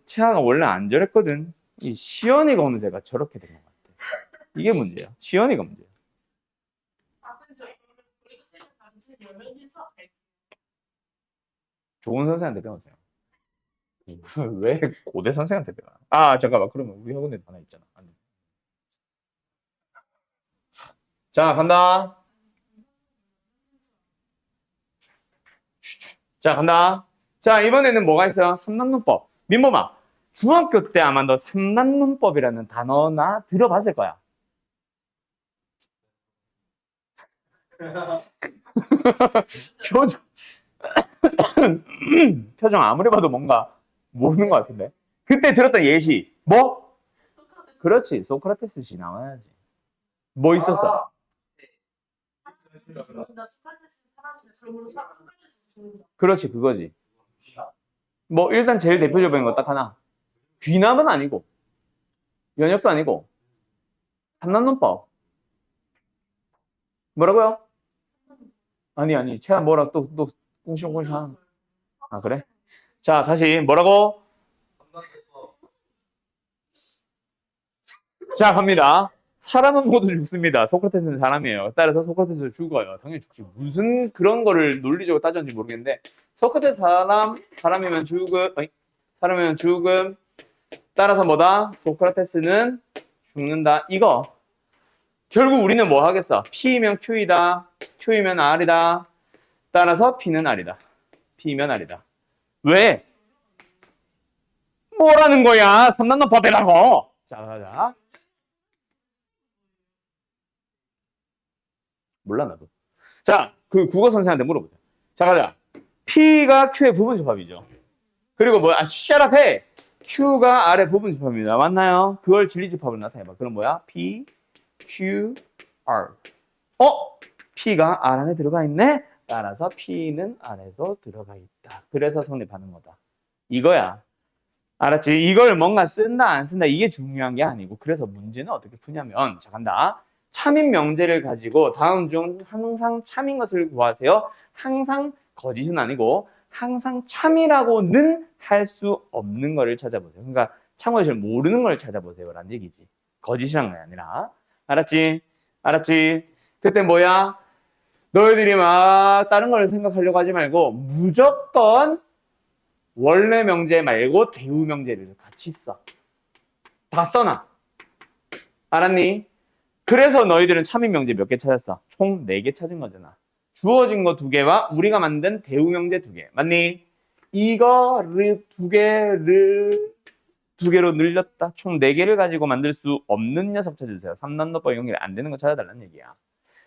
Speaker 1: 채아가 원래 안 저랬거든. 이 시연이가 오는 새가 저렇게 된 것 같아. 이게 문제야. 시연이가 문제야.
Speaker 3: 선생님, 우리가 쌤을 단체 열면서
Speaker 1: 좋은 선생한테 배우세요. 왜 고대 선생한테 배워? 잠깐만. 그러면 우리 학원에 하나 있잖아. 안 돼. 자, 간다. 자, 간다. 자, 이번에는 뭐가 있어요? 삼단문법. 민범아, 중학교 때 아마 너 삼단문법이라는 단어나 들어봤을 거야. 표정, 표정 아무리 봐도 뭔가 모르는 것 같은데. 그때 들었던 예시, 뭐? 그렇지, 소크라테스시 나와야지. 뭐 있었어? 그렇지, 그거지. 뭐 일단 제일 대표적인 거 딱 하나. 귀남은 아니고 연역도 아니고 삼단논법. 뭐라고요? 아니 채아 뭐라 또 꽁시렁꽁시렁. 그래? 자, 다시 뭐라고? 자, 갑니다. 사람은 모두 죽습니다. 소크라테스는 사람이에요. 따라서 소크라테스는 죽어요. 당연히 죽지. 무슨 그런 거를 논리적으로 따졌는지 모르겠는데 소크라테스 사람이면 죽음. 사람이면 죽음. 따라서 뭐다? 소크라테스는 죽는다. 이거 결국 우리는 뭐 하겠어? P이면 Q이다. Q이면 R이다. 따라서 P는 R이다. P면 R이다. 왜? 뭐라는 거야? 삼단론법이라고. 자. 몰라 나도. 자, 그 국어 선생한테 물어보자. 자, 가자. P가 Q의 부분 집합이죠. 그리고 shut up 해. Q가 R의 부분 집합입니다. 맞나요? 그걸 진리 집합으로 나타내봐. 그럼 뭐야? P, Q, R. P가 R 안에 들어가 있네? 따라서 P는 R에도 들어가 있다. 그래서 성립하는 거다. 이거야. 알았지? 이걸 뭔가 쓴다 안 쓴다 이게 중요한 게 아니고 그래서 문제는 어떻게 푸냐면 자 간다. 참인 명제를 가지고 다음 중 항상 참인 것을 구하세요. 항상 거짓은 아니고 항상 참이라고는 할 수 없는 거를 찾아보세요. 그러니까 참것을 모르는 걸 찾아보세요 라는 얘기지. 거짓이란 게 아니라. 알았지? 그때 뭐야? 너희들이 막 다른 걸 생각하려고 하지 말고 무조건 원래 명제 말고 대우 명제를 같이 써. 다 써놔. 알았니? 그래서 너희들은 참인 명제 몇 개 찾았어? 총 4개 찾은 거잖아. 주어진 거 2개와 우리가 만든 대우 명제 2개. 맞니? 이거를 2개로 늘렸다. 총 4개를 가지고 만들 수 없는 녀석 찾아주세요. 3단노법 연결이 안 되는 거 찾아달라는 얘기야.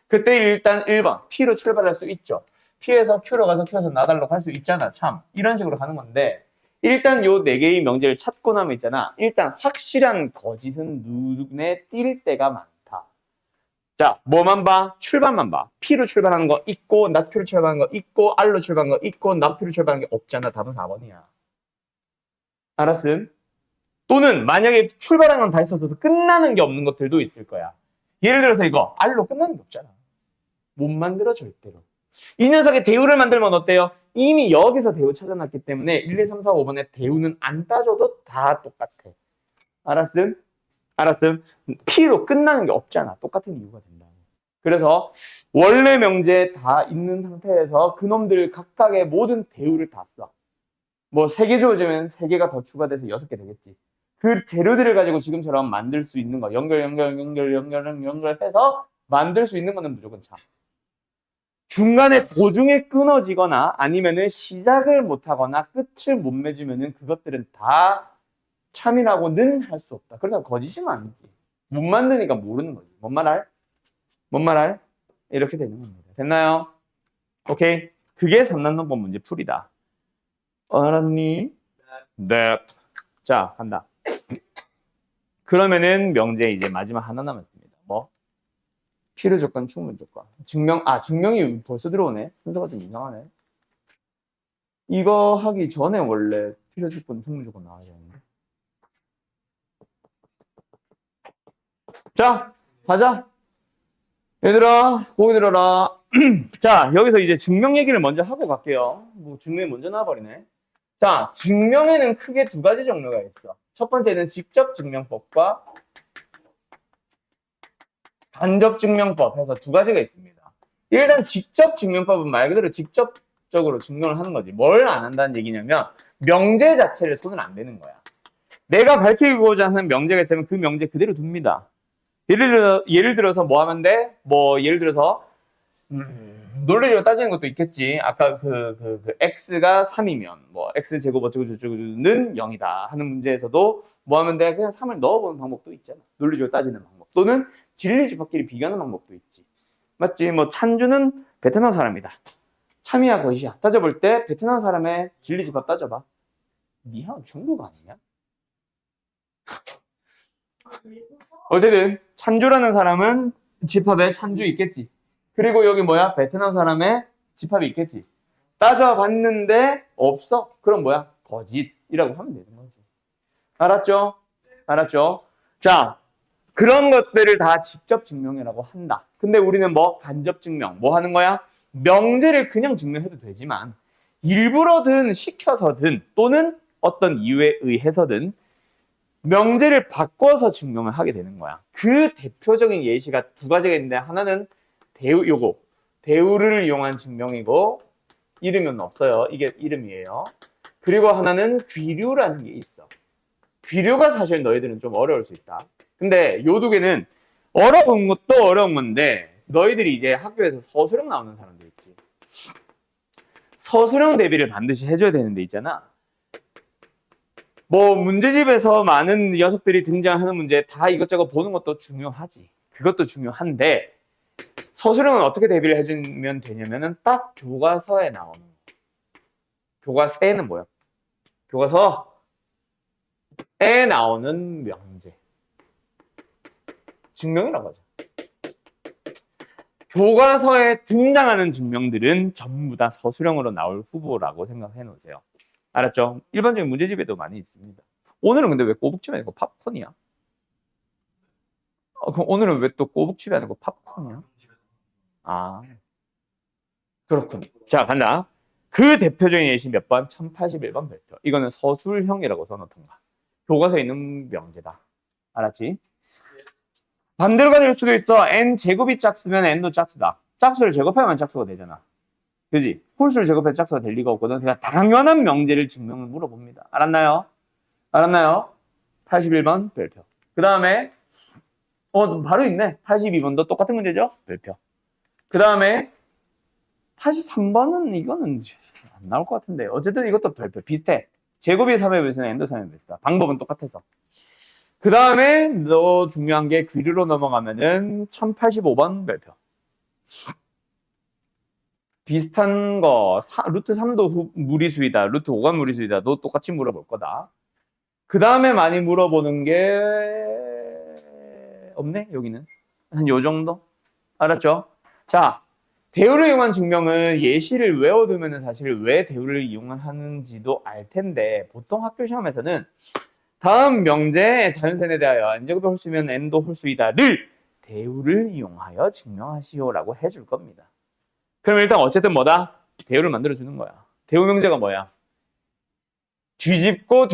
Speaker 1: 그때 일단 1번 P로 출발할 수 있죠. P에서 Q로 가서 Q에서 나달로 갈 수 있잖아. 참 이런 식으로 가는 건데 일단 요 4개의 명제를 찾고 나면 있잖아. 일단 확실한 거짓은 눈에 띌 때가 많다. 자, 뭐만 봐? 출발만 봐. P로 출발하는 거 있고, 나트로 출발하는 거 있고, R로 출발하는 거 있고, 나트로 출발하는 게 없잖아. 답은 4번이야. 알았음? 또는 만약에 출발한 건 다 있어도 끝나는 게 없는 것들도 있을 거야. 예를 들어서 이거 R로 끝나는 게 없잖아. 못 만들어 절대로. 이 녀석의 대우를 만들면 어때요? 이미 여기서 대우 찾아놨기 때문에 1, 2, 3, 4, 5번에 대우는 안 따져도 다 똑같아. 알았음? 알았음? P로 끝나는 게 없잖아. 똑같은 이유가 된다. 그래서 원래 명제 다 있는 상태에서 그놈들 각각의 모든 대우를 다 써. 뭐 3개 주어지면 3개가 더 추가돼서 6개 되겠지. 그 재료들을 가지고 지금처럼 만들 수 있는 거 연결해서 만들 수 있는 거는 무조건 참. 중간에 도중에 끊어지거나 아니면은 시작을 못하거나 끝을 못 맺으면은 그것들은 다 참이라고는 할 수 없다. 그래서 거짓은 아니지. 못 만드니까 모르는 거지. 뭔 말할? 뭔 말할? 이렇게 되는 겁니다. 됐나요? 오케이. 그게 3난동법 문제 풀이다. 알았니? 네. 자, 간다. 그러면은 명제 이제 마지막 하나 남았습니다. 뭐? 필요 조건, 충분 조건. 증명이 벌써 들어오네. 순서가 좀 이상하네. 이거 하기 전에 원래 필요 조건, 충분 조건 나와야 되는데. 자, 가자. 얘들아, 고기 들어라. 자, 여기서 이제 증명 얘기를 먼저 하고 갈게요. 뭐, 증명이 먼저 나와버리네. 자, 증명에는 크게 2가지 종류가 있어. 첫 번째는 직접 증명법과 간접 증명법 해서 2가지가 있습니다. 일단 직접 증명법은 말 그대로 직접적으로 증명을 하는 거지. 뭘 안 한다는 얘기냐면 명제 자체를 손을 안 대는 거야. 내가 밝히고자 하는 명제가 있으면 그 명제 그대로 둡니다. 예를 들어서 뭐 하면 돼? 뭐 예를 들어서 논리적으로 따지는 것도 있겠지. 아까 x가 3이면 뭐 x제곱 어쩌고저쩌고는 0이다 하는 문제에서도 뭐 하면 돼? 그냥 3을 넣어보는 방법도 있잖아. 논리적으로 따지는 방법. 또는 진리집합끼리 비교하는 방법도 있지. 맞지? 뭐 찬주는 베트남 사람이다. 참이야 거짓이야. 따져볼 때 베트남 사람의 진리집합 따져봐. 니하고 중국 아니냐? 어쨌든 찬조라는 사람은 집합에 찬주 있겠지. 그리고 여기 뭐야? 베트남 사람의 집합이 있겠지. 따져봤는데 없어. 그럼 뭐야? 거짓이라고 하면 되는 거지. 알았죠? 알았죠? 자, 그런 것들을 다 직접 증명이라고 한다. 근데 우리는 뭐? 간접 증명. 뭐 하는 거야? 명제를 그냥 증명해도 되지만 일부러든 시켜서든 또는 어떤 이유에 의해서든 명제를 바꿔서 증명을 하게 되는 거야. 그 대표적인 예시가 2가지가 있는데 하나는 대우를 이용한 증명이고 이름은 없어요. 이게 이름이에요. 그리고 하나는 귀류라는 게 있어. 귀류가 사실 너희들은 좀 어려울 수 있다. 근데 요 2개는 어려운 것도 어려운 건데 너희들이 이제 학교에서 서술형 나오는 사람들 있지. 서술형 대비를 반드시 해줘야 되는데 있잖아. 뭐 문제집에서 많은 녀석들이 등장하는 문제 다 이것저것 보는 것도 중요하지. 그것도 중요한데 서술형은 어떻게 대비를 해주면 되냐면은 딱 교과서에 나오는 거. 교과서에는 뭐야? 교과서에 나오는 명제. 증명이라고 하죠. 교과서에 등장하는 증명들은 전부 다 서술형으로 나올 후보라고 생각해 놓으세요. 알았죠? 일반적인 문제집에도 많이 있습니다. 오늘은 근데 왜 꼬북칩이 아니고 팝콘이야? 그럼 오늘은 왜 또 꼬북칩이 아니고 팝콘이야? 아, 그렇군. 자, 간다. 그 대표적인 예시 몇 번? 1081번 별표. 이거는 서술형이라고 써놓던가. 교과서에 있는 명제다. 알았지? 반대로 가질 수도 있어. n제곱이 짝수면 n도 짝수다. 짝수를 제곱하면 짝수가 되잖아. 그지? 홀수를 제곱해서 짝수가 될 리가 없거든. 그냥 당연한 명제를 증명을 물어봅니다. 알았나요? 알았나요? 81번 별표. 그 다음에 바로 있네. 82번도 똑같은 문제죠? 별표. 그 다음에 83번은 이거는 안 나올 것 같은데. 어쨌든 이것도 별표. 비슷해. 제곱이 3의 배수는 n도 3의 배수다. 방법은 똑같아서. 그 다음에 너 중요한 게 귀류로 넘어가면은 1085번 별표. 비슷한 거 루트 3도 무리수이다. 루트 5가 무리수이다. 너 똑같이 물어볼 거다. 그 다음에 많이 물어보는 게 없네 여기는. 한 요 정도? 알았죠? 자, 대우를 이용한 증명은 예시를 외워두면 사실 왜 대우를 이용하는지도 알 텐데 보통 학교 시험에서는 다음 명제에 자연선에 대하여 n제곱의 홀수면 n도 홀수이다를 대우를 이용하여 증명하시오라고 해줄 겁니다. 그럼 일단 어쨌든 뭐다? 대우를 만들어주는 거야. 대우 명제가 뭐야? 뒤집고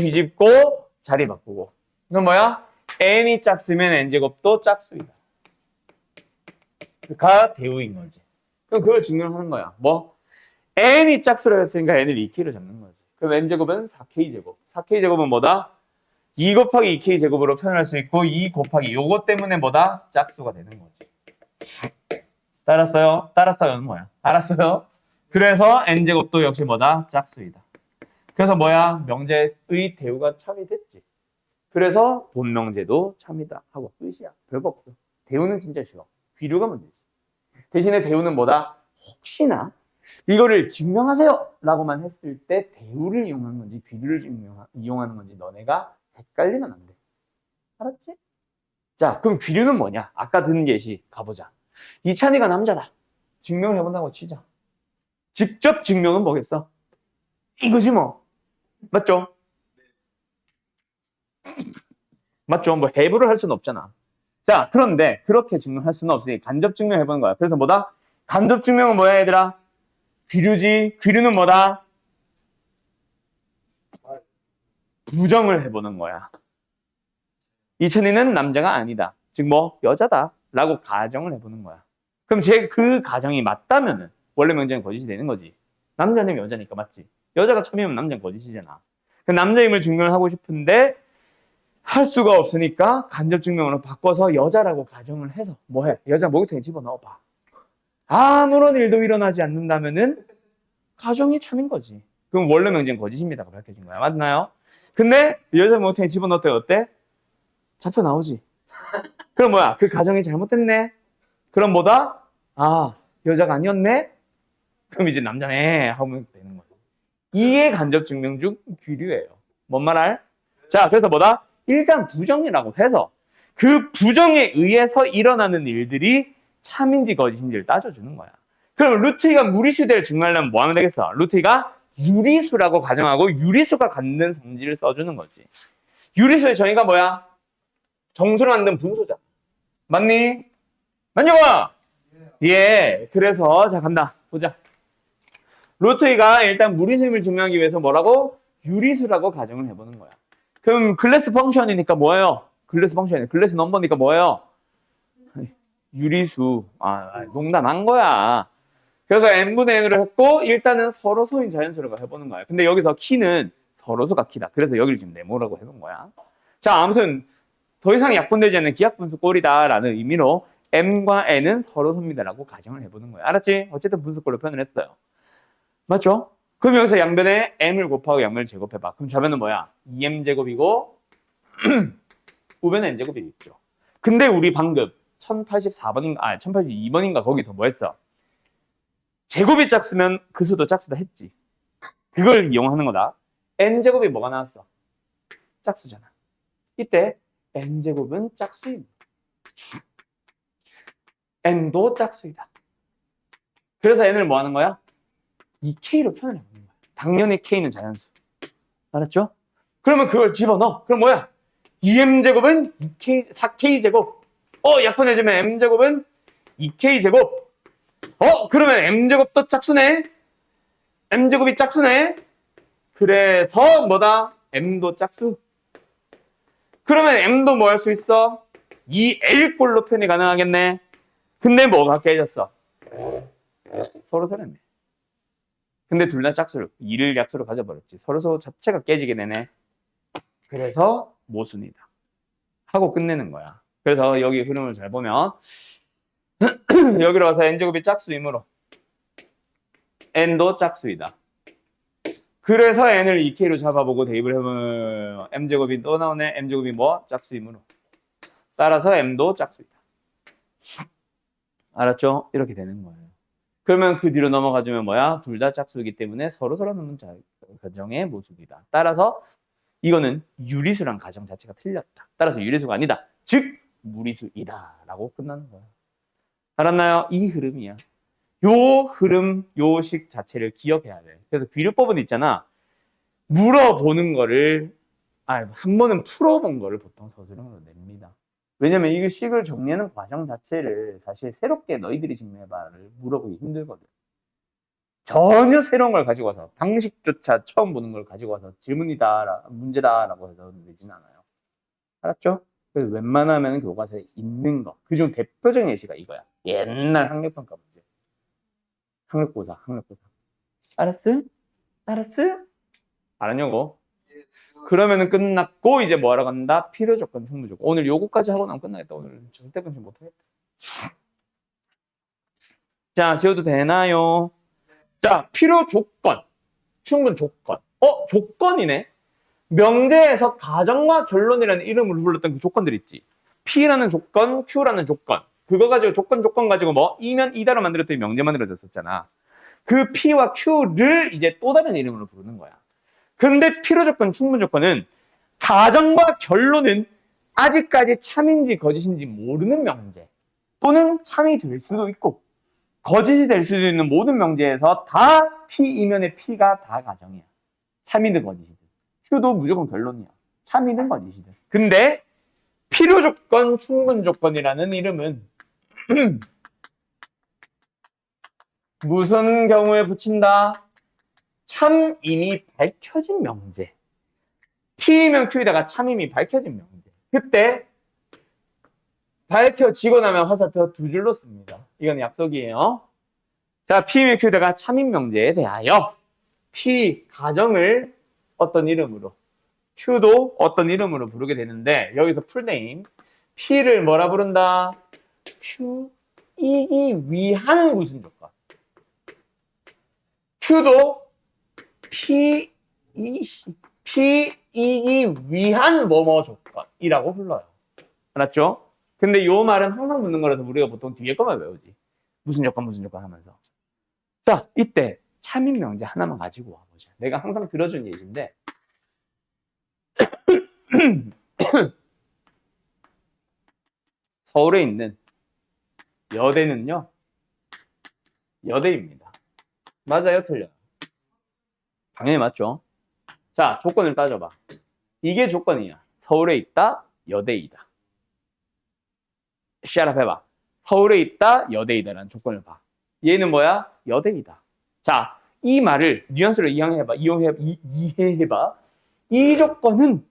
Speaker 1: 자리 바꾸고. 이건 뭐야? n이 짝수면 n제곱도 짝수이다. 가 대우인 거지. 그럼 그걸 증명하는 거야. 뭐? n이 짝수라고 했으니까 n을 2k로 잡는 거지. 그럼 n제곱은 4k제곱. 4k제곱은 뭐다? 2 곱하기 2k제곱으로 표현할 수 있고 2 곱하기 요거 때문에 뭐다? 짝수가 되는 거지. 따랐어요? 따랐어요는 뭐야? 알았어요? 그래서 n제곱도 역시 뭐다? 짝수이다. 그래서 뭐야? 명제의 대우가 참이 됐지. 그래서 본명제도 참이다 하고 끝이야. 별거 없어. 대우는 진짜 쉬워. 귀류가 문제지. 대신에 대우는 뭐다? 혹시나 이거를 증명하세요 라고만 했을 때 대우를 이용하는 건지 귀류를 이용하는 건지 너네가 헷갈리면 안 돼. 알았지? 자, 그럼 귀류는 뭐냐? 아까 든 예시 가보자. 이찬이가 남자다. 증명을 해본다고 치자. 직접 증명은 뭐겠어? 이거지 뭐. 맞죠? 맞죠? 뭐 해부를 할 수는 없잖아. 자, 그런데 그렇게 증명할 수는 없으니 간접 증명해보는 거야. 그래서 뭐다? 간접 증명은 뭐야 얘들아? 귀류지. 귀류는 뭐다? 부정을 해보는 거야. 이천이는 남자가 아니다. 즉 뭐 여자다 라고 가정을 해보는 거야. 그럼 그 가정이 맞다면은 원래 명제는 거짓이 되는 거지. 남자는 여자니까 맞지. 여자가 참이면 남자는 거짓이잖아. 그 남자임을 증명을 하고 싶은데 할 수가 없으니까 간접 증명으로 바꿔서 여자라고 가정을 해서 뭐해? 여자 목욕탕에 집어넣어봐. 아무런 일도 일어나지 않는다면은 가정이 참인 거지. 그럼 원래 명제는 거짓입니다가 밝혀진 거야. 맞나요? 근데 여자 목욕탕에 집어넣었대 어때? 잡혀 나오지. 그럼 뭐야? 그 가정이 잘못됐네. 그럼 뭐다? 아, 여자가 아니었네? 그럼 이제 남자네 하면 되는 거지. 이게 간접 증명 중 귀류예요. 뭔 말 알? 자, 그래서 뭐다? 일단 부정이라고 해서 그 부정에 의해서 일어나는 일들이 참인지 거짓인지를 따져주는 거야. 그럼 루트가 무리수대를 증명하려면 뭐 하면 되겠어? 루트가 유리수라고 가정하고 유리수가 갖는 성질을 써주는 거지. 유리수의 정의가 뭐야? 정수를 만든 분수잖아. 맞니? 맞냐고? 예. 그래서 자 간다. 보자. 루트가 일단 무리수임을 증명하기 위해서 뭐라고? 유리수라고 가정을 해보는 거야. 그럼 클래스 펑션이니까 뭐예요? 클래스 펑션이 클래스 넘버니까 뭐예요? 유리수. 농담한 거야. 그래서 n분의 n으로 했고 일단은 서로소인 자연수라고 해보는 거야. 근데 여기서 키는 서로소가 키다. 그래서 여기를 지금 네모라고 해본 거야. 자, 아무튼 더 이상 약분되지 않는 기하분수 꼴이다라는 의미로 m과 n은 서로소입니다라고 가정을 해보는 거야. 알았지? 어쨌든 분수꼴로 표현을 했어요. 맞죠? 그럼 여기서 양변에 m을 곱하고 양변을 제곱해봐. 그럼 좌변은 뭐야? 2m제곱이고 우변은 n제곱이겠죠. 근데 우리 방금 1084번인가 1082번인가 거기서 뭐 했어? 제곱이 짝수면 그 수도 짝수다 했지. 그걸 이용하는 거다. n제곱이 뭐가 나왔어? 짝수잖아. 이때 n제곱은 짝수입니다. n도 짝수이다. 그래서 n을 뭐 하는 거야? 2k로 표현해 보는 거야. 당연히 k는 자연수. 알았죠? 그러면 그걸 집어넣어. 그럼 뭐야? 2m제곱은 2k, 4k제곱. 약분해주면 m제곱은 2k제곱. 그러면 m제곱도 짝수네? m제곱이 짝수네? 그래서 뭐다? m도 짝수. 그러면 m도 뭐 할 수 있어? 2l꼴로 표현이 가능하겠네. 근데 뭐가 깨졌어? 서로 서렸네. 근데 둘 다 짝수를 2를 약수로 가져버렸지. 서로 자체가 깨지게 되네. 그래서 모순이다. 하고 끝내는 거야. 그래서 여기 흐름을 잘 보면 여기로 와서 n제곱이 짝수이므로 n도 짝수이다. 그래서 n을 2k로 잡아보고 대입을 해보면 m제곱이 또 나오네. m제곱이 뭐? 짝수이므로. 따라서 m도 짝수이다. 알았죠? 이렇게 되는 거예요. 그러면 그 뒤로 넘어가주면 뭐야? 둘 다 짝수이기 때문에 서로는 가정의 모습이다. 따라서 이거는 유리수란 가정 자체가 틀렸다. 따라서 유리수가 아니다. 즉 무리수이다 라고 끝나는 거야. 알았나요? 이 흐름이야. 요 흐름, 요 식 자체를 기억해야 돼. 그래서 귀류법은 있잖아. 물어보는 거를, 한 번은 풀어본 거를 보통 서술형으로 냅니다. 왜냐면 이 식을 정리하는 과정 자체를 사실 새롭게 너희들이 정리해봐를 물어보기 힘들거든. 전혀 새로운 걸 가지고 와서, 방식조차 처음 보는 걸 가지고 와서 질문이다, 문제다라고 해서 내지는 않아요. 알았죠? 그래서 웬만하면 교과서에 있는 거. 그중 대표적인 예시가 이거야. 옛날 학력평가 문제. 학력고사. 알았어? 알았냐고? 그러면은 끝났고, 이제 뭐 하러 간다? 필요조건, 충분조건. 오늘 요거까지 하고 나면 끝나겠다. 오늘 절대 분실 못하겠다. 자, 지워도 되나요? 자, 필요조건, 충분조건. 조건이네. 명제에서 가정과 결론이라는 이름으로 불렀던 그 조건들 있지. P라는 조건, Q라는 조건. 그거 가지고 조건 가지고 뭐 이면 이다로 만들었더니 명제 만들어졌었잖아. 그 P와 Q를 이제 또 다른 이름으로 부르는 거야. 그런데 필요조건, 충분조건은 가정과 결론은 아직까지 참인지 거짓인지 모르는 명제 또는 참이 될 수도 있고 거짓이 될 수도 있는 모든 명제에서 다 P 이면의 P가 다 가정이야. 참이든 거짓이든. Q도 무조건 결론이야. 참이든 거짓이든. 근데 필요조건, 충분조건이라는 이름은 무슨 경우에 붙인다? 참 이미 밝혀진 명제. P이면 Q에다가 참 이미 밝혀진 명제. 그때 밝혀지고 나면 화살표 두 줄로 씁니다. 이건 약속이에요. 자, P이면 Q에다가 참인 명제에 대하여 P 가정을 어떤 이름으로 Q도 어떤 이름으로 부르게 되는데 여기서 풀네임 P를 뭐라 부른다? Q 이기 위한 무슨 조건? Q도 P 이기 위한 뭐뭐 조건이라고 불러요. 알았죠? 근데 요 말은 항상 붙는 거라서 우리가 보통 뒤에 것만 외우지. 무슨 조건 하면서. 자, 이때 참인 명제 하나만 가지고 와보자. 내가 항상 들어준 예시인데 서울에 있는 여대는요. 여대입니다. 맞아요? 틀려요? 당연히 맞죠? 자, 조건을 따져봐. 이게 조건이야. 서울에 있다, 여대이다. 샷업 해봐. 서울에 있다, 여대이다라는 조건을 봐. 얘는 뭐야? 여대이다. 자, 이 말을 뉘앙스를 이해해봐. 이 조건은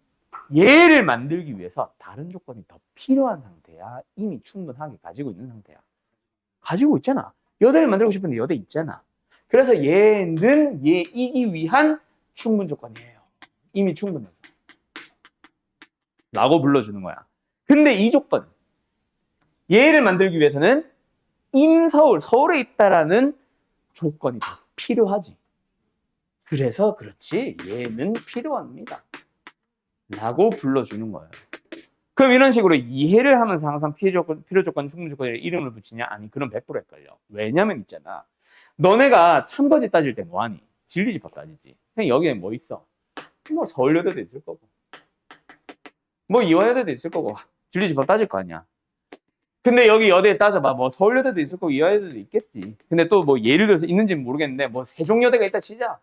Speaker 1: 얘를 만들기 위해서 다른 조건이 더 필요한 상태야. 이미 충분하게 가지고 있는 상태야. 가지고 있잖아. 여대를 만들고 싶은데 여대 있잖아. 그래서 얘는 얘이기 위한 충분 조건이에요. 이미 충분해서. 라고 불러주는 거야. 근데 이 조건, 얘를 만들기 위해서는 서울에 있다라는 조건이 더 필요하지. 그래서 그렇지, 얘는 필요합니다. 라고 불러주는 거예요. 그럼 이런 식으로 이해를 하면서 항상 필요조건, 충분조건에 이름을 붙이냐? 아니, 그럼 100% 헷갈려. 왜냐면 있잖아. 너네가 참거짓 따질 때 뭐하니? 진리집합 따지지. 그냥 여기에 뭐 있어? 뭐 서울여대도 있을 거고 뭐 이화여대도 있을 거고 진리집합 따질 거 아니야. 근데 여기 여대에 따져봐. 뭐 서울여대도 있을 거고 이화여대도 있겠지. 근데 또 뭐 예를 들어서 있는지는 모르겠는데 뭐 세종여대가 있다 치자.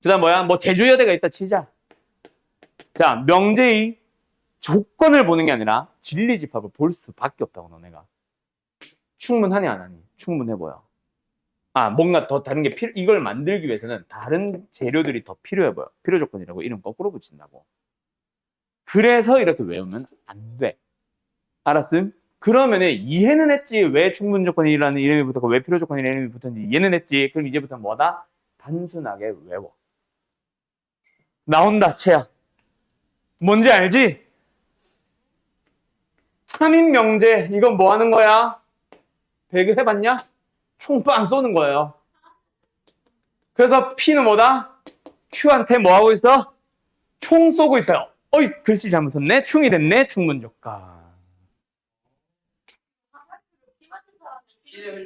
Speaker 1: 그 다음 뭐야? 뭐 제주여대가 있다 치자. 자, 명제의 조건을 보는 게 아니라 진리집합을 볼 수밖에 없다고 너네가. 충분하니 안 하니? 충분해 보여. 뭔가 더 다른 게 이걸 만들기 위해서는 다른 재료들이 더 필요해 보여. 필요 조건이라고 이름 거꾸로 붙인다고. 그래서 이렇게 외우면 안 돼. 알았음? 그러면은 이해는 했지. 왜 충분 조건이라는 이름이 붙었고 왜 필요 조건이라는 이름이 붙었는지 이해는 했지. 그럼 이제부터 뭐다? 단순하게 외워. 나온다, 채야. 뭔지 알지? 참인 명제. 이건 뭐 하는 거야? 배그 해봤냐? 총빵 쏘는 거예요. 그래서 P는 뭐다? Q한테 뭐 하고 있어? 총 쏘고 있어요. 어이, 글씨 잘못 썼네. 충이 됐네. 충분조건.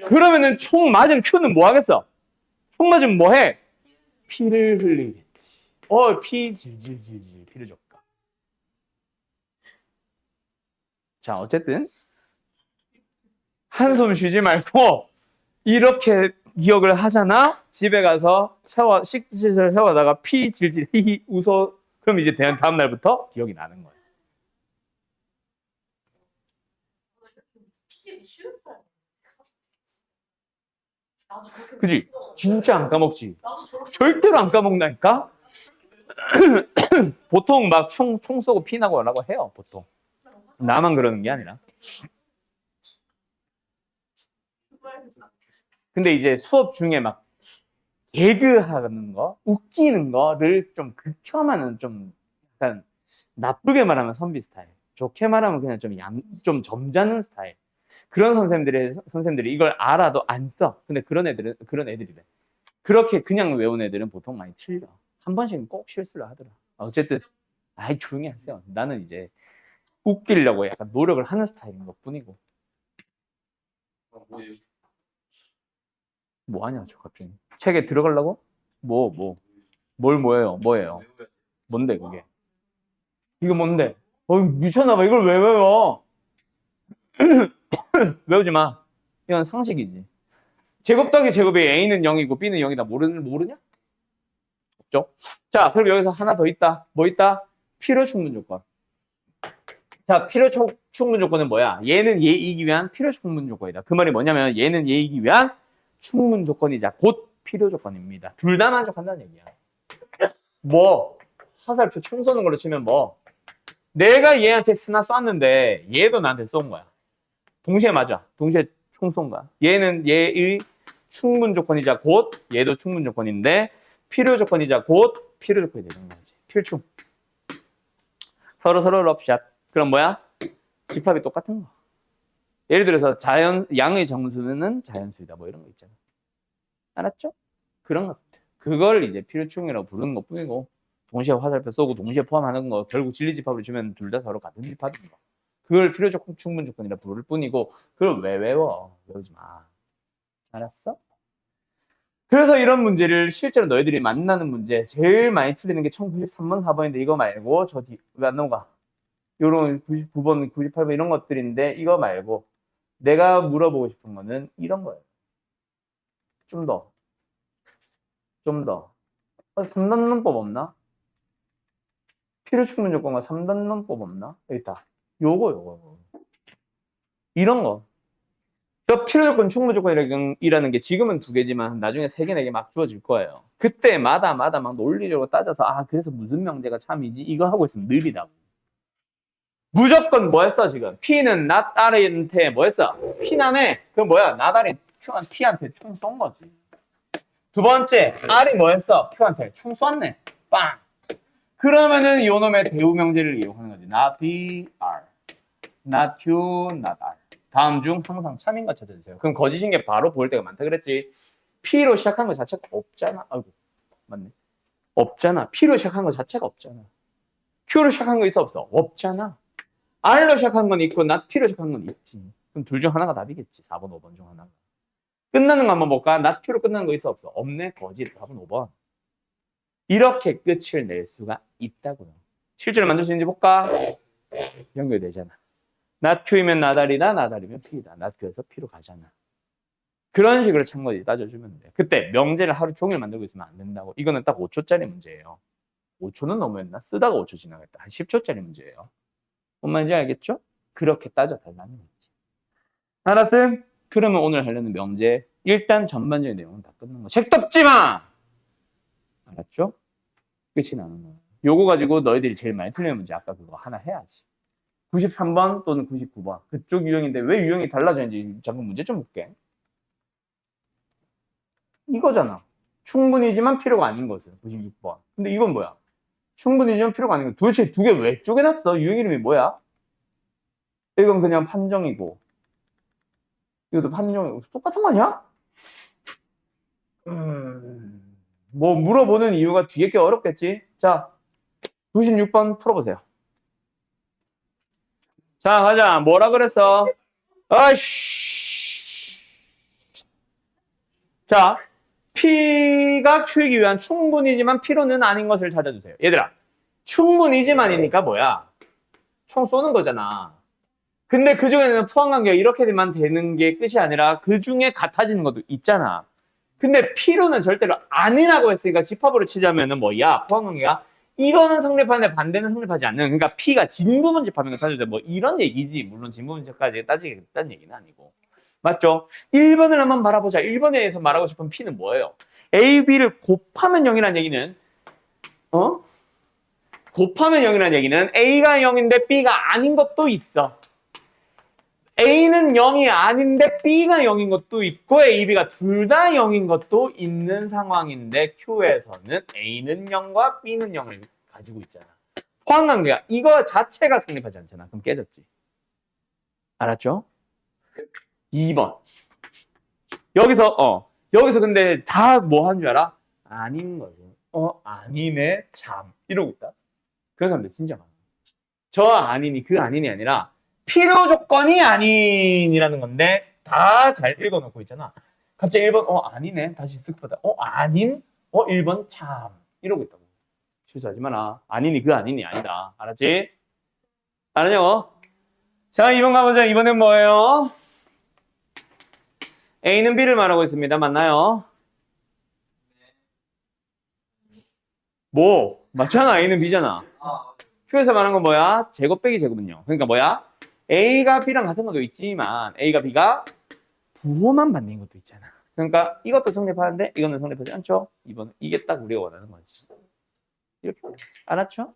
Speaker 1: 그러면은 총 맞은 Q는 뭐 하겠어? 총 맞으면 뭐 해? 피를 흘리겠지. 피 질질질질 피를 줬까. 자, 어쨌든 한숨 쉬지 말고 이렇게 기억을 하잖아. 집에 가서 샤워 씻으실 샤워하다가 피 질질 히히 웃어. 그럼 이제 다음 날부터 기억이 나는 거야.
Speaker 3: 피하기 쉬운 사람. 나도 그렇게
Speaker 1: 그지?
Speaker 3: 못했어.
Speaker 1: 진짜 안 까먹지.
Speaker 3: 나도 저렇게
Speaker 1: 절대로 안 까먹나니까. 보통 막 총 쏘고 피 나고 라고 해요. 보통. 나만 그러는 게 아니라. 근데 이제 수업 중에 막 개그하는 거, 웃기는 거를 좀 극혐하는 좀 약간 나쁘게 말하면 선비 스타일, 좋게 말하면 그냥 좀 점잖은 스타일. 그런 선생님들이 이걸 알아도 안 써. 근데 그런 애들이래. 그렇게 그냥 외운 애들은 보통 많이 틀려. 한 번씩은 꼭 실수를 하더라. 어쨌든, 아이 조용히 하세요. 나는 이제 웃기려고 약간 노력을 하는 스타일인 것 뿐이고.
Speaker 2: 뭐예요?
Speaker 1: 뭐 하냐, 저 갑자기. 책에 들어가려고? 뭐예요? 뭔데, 그게? 이거 뭔데? 미쳤나봐. 이걸 왜 외워? 외우지 마. 이건 상식이지. 제곱 더하기 제곱이 A는 0이고 B는 0이다. 모르냐? 없죠? 자, 그럼 여기서 하나 더 있다. 뭐 있다? 필요 충분 조건. 자, 필요 충분 조건은 뭐야? 얘는 얘이기 위한 필요 충분 조건이다. 그 말이 뭐냐면 얘는 얘이기 위한 충분 조건이자 곧 필요 조건입니다. 둘 다 만족한다는 얘기야. 뭐? 화살표 총 쏘는 걸로 치면 뭐? 내가 얘한테 스나 쐈는데 얘도 나한테 쏜 거야. 동시에 맞아. 동시에 총 쏜 거야. 얘는 얘의 충분 조건이자 곧 얘도 충분 조건인데 필요 조건이자 곧 필요 조건이 되는 거지. 필충. 서로 럽샷. 그럼 뭐야? 집합이 똑같은 거. 예를 들어서 양의 정수는 자연수이다. 뭐 이런 거 있잖아. 알았죠? 그런 것들. 그걸 이제 필요충이라고 부르는 것 뿐이고 동시에 화살표 쏘고 동시에 포함하는 거 결국 진리집합을 주면 둘 다 서로 같은 집합인 거. 그걸 필요적 충분 조건이라 부를 뿐이고 그걸 왜 외워? 외우지 마. 알았어? 그래서 이런 문제를 실제로 너희들이 만나는 문제 제일 많이 틀리는 게 1093번 4번인데 이거 말고 저 뒤 왜 안 넘어가? 요런 99번 98번 이런 것들인데 이거 말고 내가 물어보고 싶은 거는 이런 거예요. 좀 더. 3단 논법 없나? 필요 충분 조건과 3단 논법 없나? 여기 있다. 요거. 이런 거. 저 필요 조건, 충분 조건이라는 게 지금은 2개지만 나중에 3개, 4개 막 주어질 거예요. 그때마다 막 논리적으로 따져서 그래서 무슨 명제가 참이지? 이거 하고 있으면 느리다고. 무조건 뭐 했어, 지금? P는 not R한테 뭐 했어? P나네? 그럼 뭐야? not R이 T한테 총 쏜 거지. 두 번째, R이 뭐 했어? Q한테 총 쐈네. 빵! 그러면은 요 놈의 대우 명제를 이용하는 거지. not B, R. not Q, not R. 다음 중 항상 참인 거 찾아주세요. 그럼 거짓인 게 바로 보일 때가 많다 그랬지. P로 시작한 거 자체가 없잖아. 아이고, 맞네. 없잖아. P로 시작한 거 자체가 없잖아. Q로 시작한 거 있어 없어? 없잖아. R로 시작한 건 있고 not P로 시작한 건 있지. 그럼 둘 중 하나가 답이겠지. 4번, 5번 중 하나가. 끝나는 거 한번 볼까? not Q로 끝나는 거 있어 없어? 없네. 거짓. 답은 5번. 이렇게 끝을 낼 수가 있다고요. 실제로 만들 수 있는지 볼까? 연결되잖아. not Q이면 나달이다, 나달이면 P다. not Q에서 P로 가잖아. 그런 식으로 참고지 따져주면 돼. 그때 명제를 하루 종일 만들고 있으면 안 된다고. 이거는 딱 5초짜리 문제예요. 5초는 너무했나? 쓰다가 5초 지나겠다. 한 10초짜리 문제예요. 뭔 말인지 알겠죠? 그렇게 따져달라는 거지. 알았음? 그러면 오늘 하려는 명제 일단 전반적인 내용은 다 끝난 거. 책 덮지 마! 알았죠? 끝이 나는 거야. 요거 가지고 너희들이 제일 많이 틀리는 문제 아까 그거 하나 해야지. 93번 또는 99번 그쪽 유형인데 왜 유형이 달라졌는지 잠깐 문제 좀 볼게. 이거잖아. 충분이지만 필요가 아닌 것은 96번. 근데 이건 뭐야? 충분이지만 필요가 아닌 것. 도대체 2개 왜 쪼개놨어? 유형 이름이 뭐야? 이건 그냥 판정이고 이것도 판정이고 똑같은 거 아니야? 뭐 물어보는 이유가 뒤에 게 어렵겠지? 자, 96번 풀어보세요. 자, 가자. 뭐라 그랬어? 아이씨. 자, P가 Q이기 위한 충분이지만 필요는 아닌 것을 찾아주세요. 얘들아, 충분이지만이니까 뭐야? 총 쏘는 거잖아. 근데 그 중에는 포항관계가 이렇게만 되는 게 끝이 아니라 그 중에 같아지는 것도 있잖아. 근데 P로는 절대로 아니라고 했으니까 집합으로 치자면은 뭐야? 포항관계가 이거는 성립하는데 반대는 성립하지 않는. 그러니까 P가 진부분 집합인 거 찾아야 돼. 뭐 이런 얘기지. 물론 진부분 집합까지 따지겠다는 얘기는 아니고. 맞죠? 1번을 한번 바라보자. 1번에 대해서 말하고 싶은 P는 뭐예요? A, B를 곱하면 0이라는 얘기는 곱하면 0이라는 얘기는 A가 0인데 B가 아닌 것도 있어. A는 0이 아닌데 B가 0인 것도 있고 A, B가 둘 다 0인 것도 있는 상황인데 Q에서는 A는 0과 B는 0을 가지고 있잖아. 포항관계가 이거 자체가 성립하지 않잖아. 그럼 깨졌지. 알았죠? 2번. 여기서 근데 다 뭐 한 줄 알아? 아닌 거죠. 아니네, 참. 이러고 있다. 그런 사람들 진짜 많아. 저 아니니, 그 아니니 아니라 필요 조건이 아닌이라는 건데 다 잘 읽어놓고 있잖아. 갑자기 1번, 아니네. 다시 쓱 보다. 아닌? 1번 참. 이러고 있다고. 실수하지 마라. 아니니, 그 아니니 아니다. 알았지? 알았냐고? 자, 2번 가보자. 이번엔 뭐예요? A는 B를 말하고 있습니다. 맞나요? 뭐? 맞잖아. A는 B잖아. Q에서 말하는 건 뭐야? 제곱 빼기 제곱은요. 그러니까 뭐야? A가 B랑 같은 것도 있지만 A가 B가 부호만 받는 것도 있잖아. 그러니까 이것도 성립하는데 이거는 성립하지 않죠? 이번 이게 딱 우리가 원하는 거지. 이렇게 알았죠?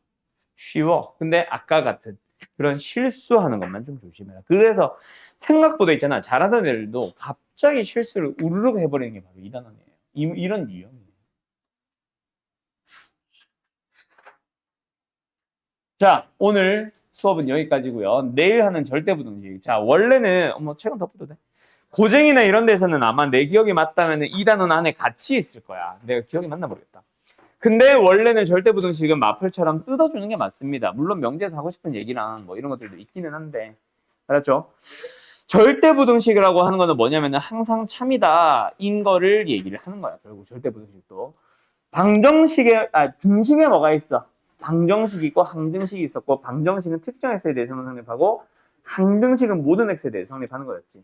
Speaker 1: 쉬워. 근데 아까 같은 그런 실수하는 것만 좀 조심해라. 그래서 생각보다 있잖아. 잘하던 애들도 갑자기 실수를 우르르 해버리는 게 바로 이 단원이에요. 이런 유형이에요. 자, 오늘 수업은 여기까지고요. 내일 하는 절대부등식. 자, 원래는 책은 덮어도 돼. 고쟁이나 이런 데서는 아마 내 기억이 맞다면 이 단원 안에 같이 있을 거야. 내가 기억이 맞나 모르겠다. 근데 원래는 절대부등식은 마플처럼 뜯어주는 게 맞습니다. 물론 명제에서 하고 싶은 얘기랑 뭐 이런 것들도 있기는 한데. 알았죠? 절대부등식이라고 하는 거는 뭐냐면은 항상 참이다 인 거를 얘기를 하는 거야. 결국 절대부등식도. 등식에 뭐가 있어? 방정식이 있고 항등식이 있었고, 방정식은 특정 x에 대해서만 성립하고 항등식은 모든 x에 대해 성립하는 거였지.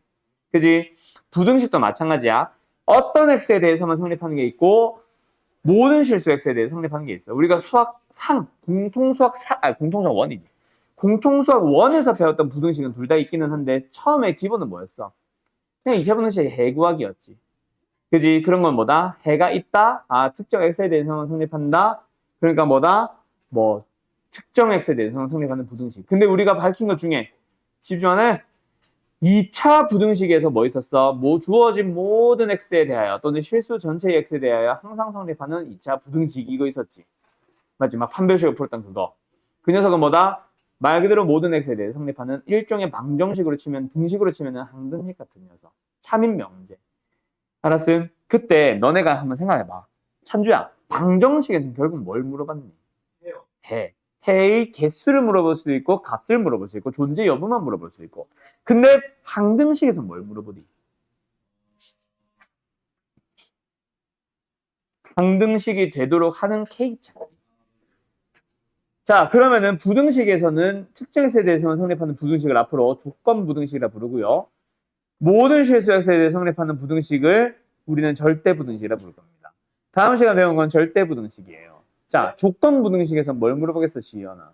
Speaker 1: 그지? 부등식도 마찬가지야. 어떤 x에 대해서만 성립하는 게 있고 모든 실수 x에 대해 성립하는 게 있어. 우리가 수학 3, 공통수학 1이지. 공통수학 1에서 배웠던 부등식은 둘 다 있기는 한데 처음에 기본은 뭐였어? 그냥 이차부등식의 해구하기였지. 그지? 그런 건 뭐다? 해가 있다. 특정 x에 대해서만 성립한다. 그러니까 뭐다? 특정 x에 대해서만 성립하는 부등식. 근데 우리가 밝힌 것 중에 집중하네. 2차 부등식에서 뭐 있었어? 주어진 모든 x에 대하여 또는 실수 전체의 x에 대하여 항상 성립하는 2차 부등식 이거 있었지. 맞지? 막 판별식을 풀었던 그거. 그 녀석은 뭐다? 말 그대로 모든 x에 대해 성립하는 일종의 방정식으로 치면 등식으로 치면은 항등식 같은 녀석. 참인 명제. 알았음? 그때 너네가 한번 생각해봐. 찬주야, 방정식에서는 결국 뭘 물어봤니? 해. 해의 개수를 물어볼 수도 있고 값을 물어볼 수 있고 존재 여부만 물어볼 수 있고. 근데 항등식에서 뭘 물어보니? 항등식이 되도록 하는 K차. 자, 그러면은 부등식에서는 특정 x에 대해서만 성립하는 부등식을 앞으로 조건 부등식이라 부르고요. 모든 실수 x에 대해 성립하는 부등식을 우리는 절대 부등식이라 부를 겁니다. 다음 시간에 배운 건 절대 부등식이에요. 자, 조건 부등식에서 뭘 물어보겠어, 시연아?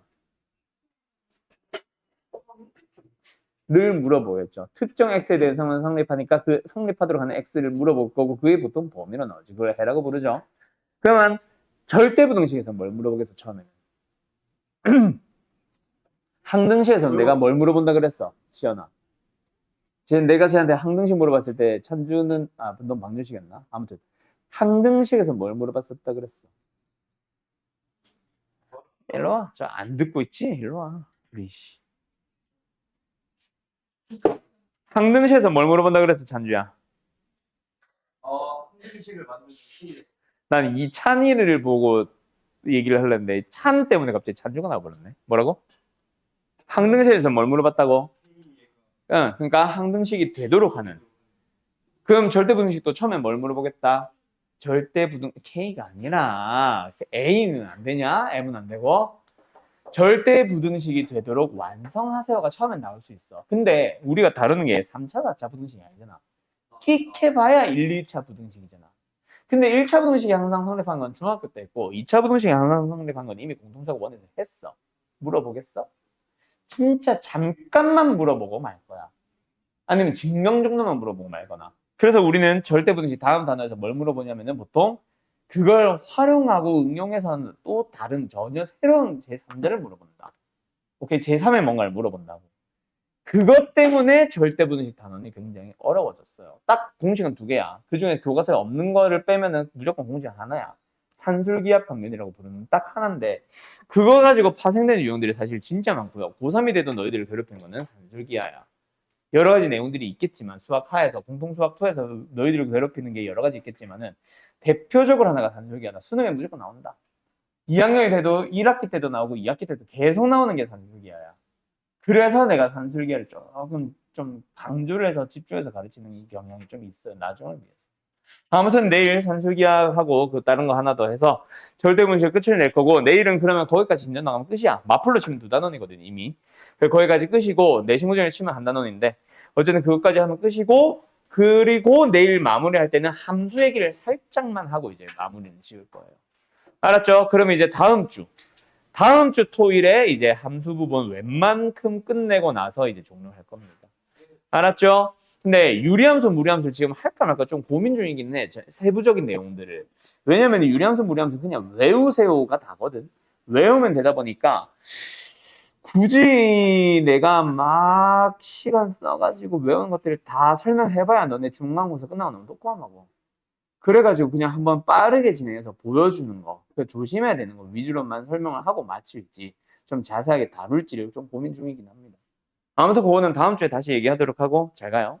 Speaker 1: 를 물어보겠죠. 특정 x에 대해서만 성립하니까 그 성립하도록 하는 x를 물어볼 거고 그게 보통 범위로 나오지. 그걸 해라고 부르죠. 그러면 절대 부등식에서 뭘 물어보겠어, 처음에는? 항등식에서는 내가 뭘 물어본다 그랬어, 시연아? 내가 쟤한테 항등식 물어봤을 때 찬주는 넌 방정식이었나? 아무튼 항등식에서 뭘 물어봤었다 그랬어? 일로 와. 저 안 듣고 있지? 일로 와. 우리씨. 항등식에서 뭘 물어본다 그랬어, 찬주야?
Speaker 2: 항등식을 만드는
Speaker 1: 난 이 찬이를 보고 얘기를 하려는데 찬 때문에 갑자기 찬주가 나와버렸네. 뭐라고? 항등식에서 뭘 물어봤다고? 응, 그러니까 항등식이 되도록 하는. 그럼 절대부등식도 처음에 뭘 물어보겠다? 절대부등 K가 아니라 A는 안 되냐? M은 안 되고 절대 부등식이 되도록 완성하세요가 처음엔 나올 수 있어. 근데 우리가 다루는 게 3차, 4차 부등식이 아니잖아. 끽해봐야 1, 2차 부등식이잖아. 근데 1차 부등식이 항상 성립한 건 중학교 때 했고 2차 부등식이 항상 성립한 건 이미 공통사고 원에서 했어. 물어보겠어? 진짜 잠깐만 물어보고 말 거야. 아니면 증명 정도만 물어보고 말거나. 그래서 우리는 절대 부등식 다음 단어에서 뭘 물어보냐면은 보통 그걸 활용하고 응용해서는 또 다른 전혀 새로운 제3자를 물어본다. 오케이, 제3의 뭔가를 물어본다고. 그것 때문에 절대 부등식 단원이 굉장히 어려워졌어요. 딱 공식은 2개야. 그 중에 교과서에 없는 거를 빼면은 무조건 공식 하나야. 산술기하 평면이라고 부르는 딱 하나인데 그거 가지고 파생되는 유형들이 사실 진짜 많고요. 고3이 돼도 너희들을 괴롭히는 거는 산술기하야. 여러 가지 내용들이 있겠지만 수학 하에서 공통 수학 2에서 너희들을 괴롭히는 게 여러 가지 있겠지만은 대표적으로 하나가 산술기하다. 수능에 무조건 나온다. 2학년이 돼도 1학기 때도 나오고 2학기 때도 계속 나오는 게 산술기하야. 그래서 내가 산술기하를 조금 좀 강조를 해서 집중해서 가르치는 경향이 좀 있어요. 나중을 위해서. 아무튼 내일 산술기하하고 그 다른 거 하나 더 해서 절대분식 끝을 낼 거고 내일은 그러면 거기까지 진전 나가면 끝이야. 마플로 치면 2단원이거든 이미. 거기까지 끝이고 내신고정을 치면 1단원인데 어쨌든 그것까지 하면 끝이고 그리고 내일 마무리할 때는 함수 얘기를 살짝만 하고 이제 마무리는 지을 거예요. 알았죠? 그러면 이제 다음 주 토일에 이제 함수 부분 웬만큼 끝내고 나서 이제 종료할 겁니다. 알았죠? 근데 유리함수, 무리함수를 지금 할까 말까 좀 고민 중이긴 해. 세부적인 내용들을. 왜냐면 유리함수, 무리함수 그냥 외우세요가 다거든. 외우면 되다 보니까 굳이 내가 막 시간 써가지고 외운 것들을 다 설명해봐야 너네 중간고사 끝나고 나면 똑똑하고. 그래가지고 그냥 한번 빠르게 진행해서 보여주는 거. 조심해야 되는 거 위주로만 설명을 하고 마칠지 좀 자세하게 다룰지를 좀 고민 중이긴 합니다. 아무튼 그거는 다음 주에 다시 얘기하도록 하고 잘 가요.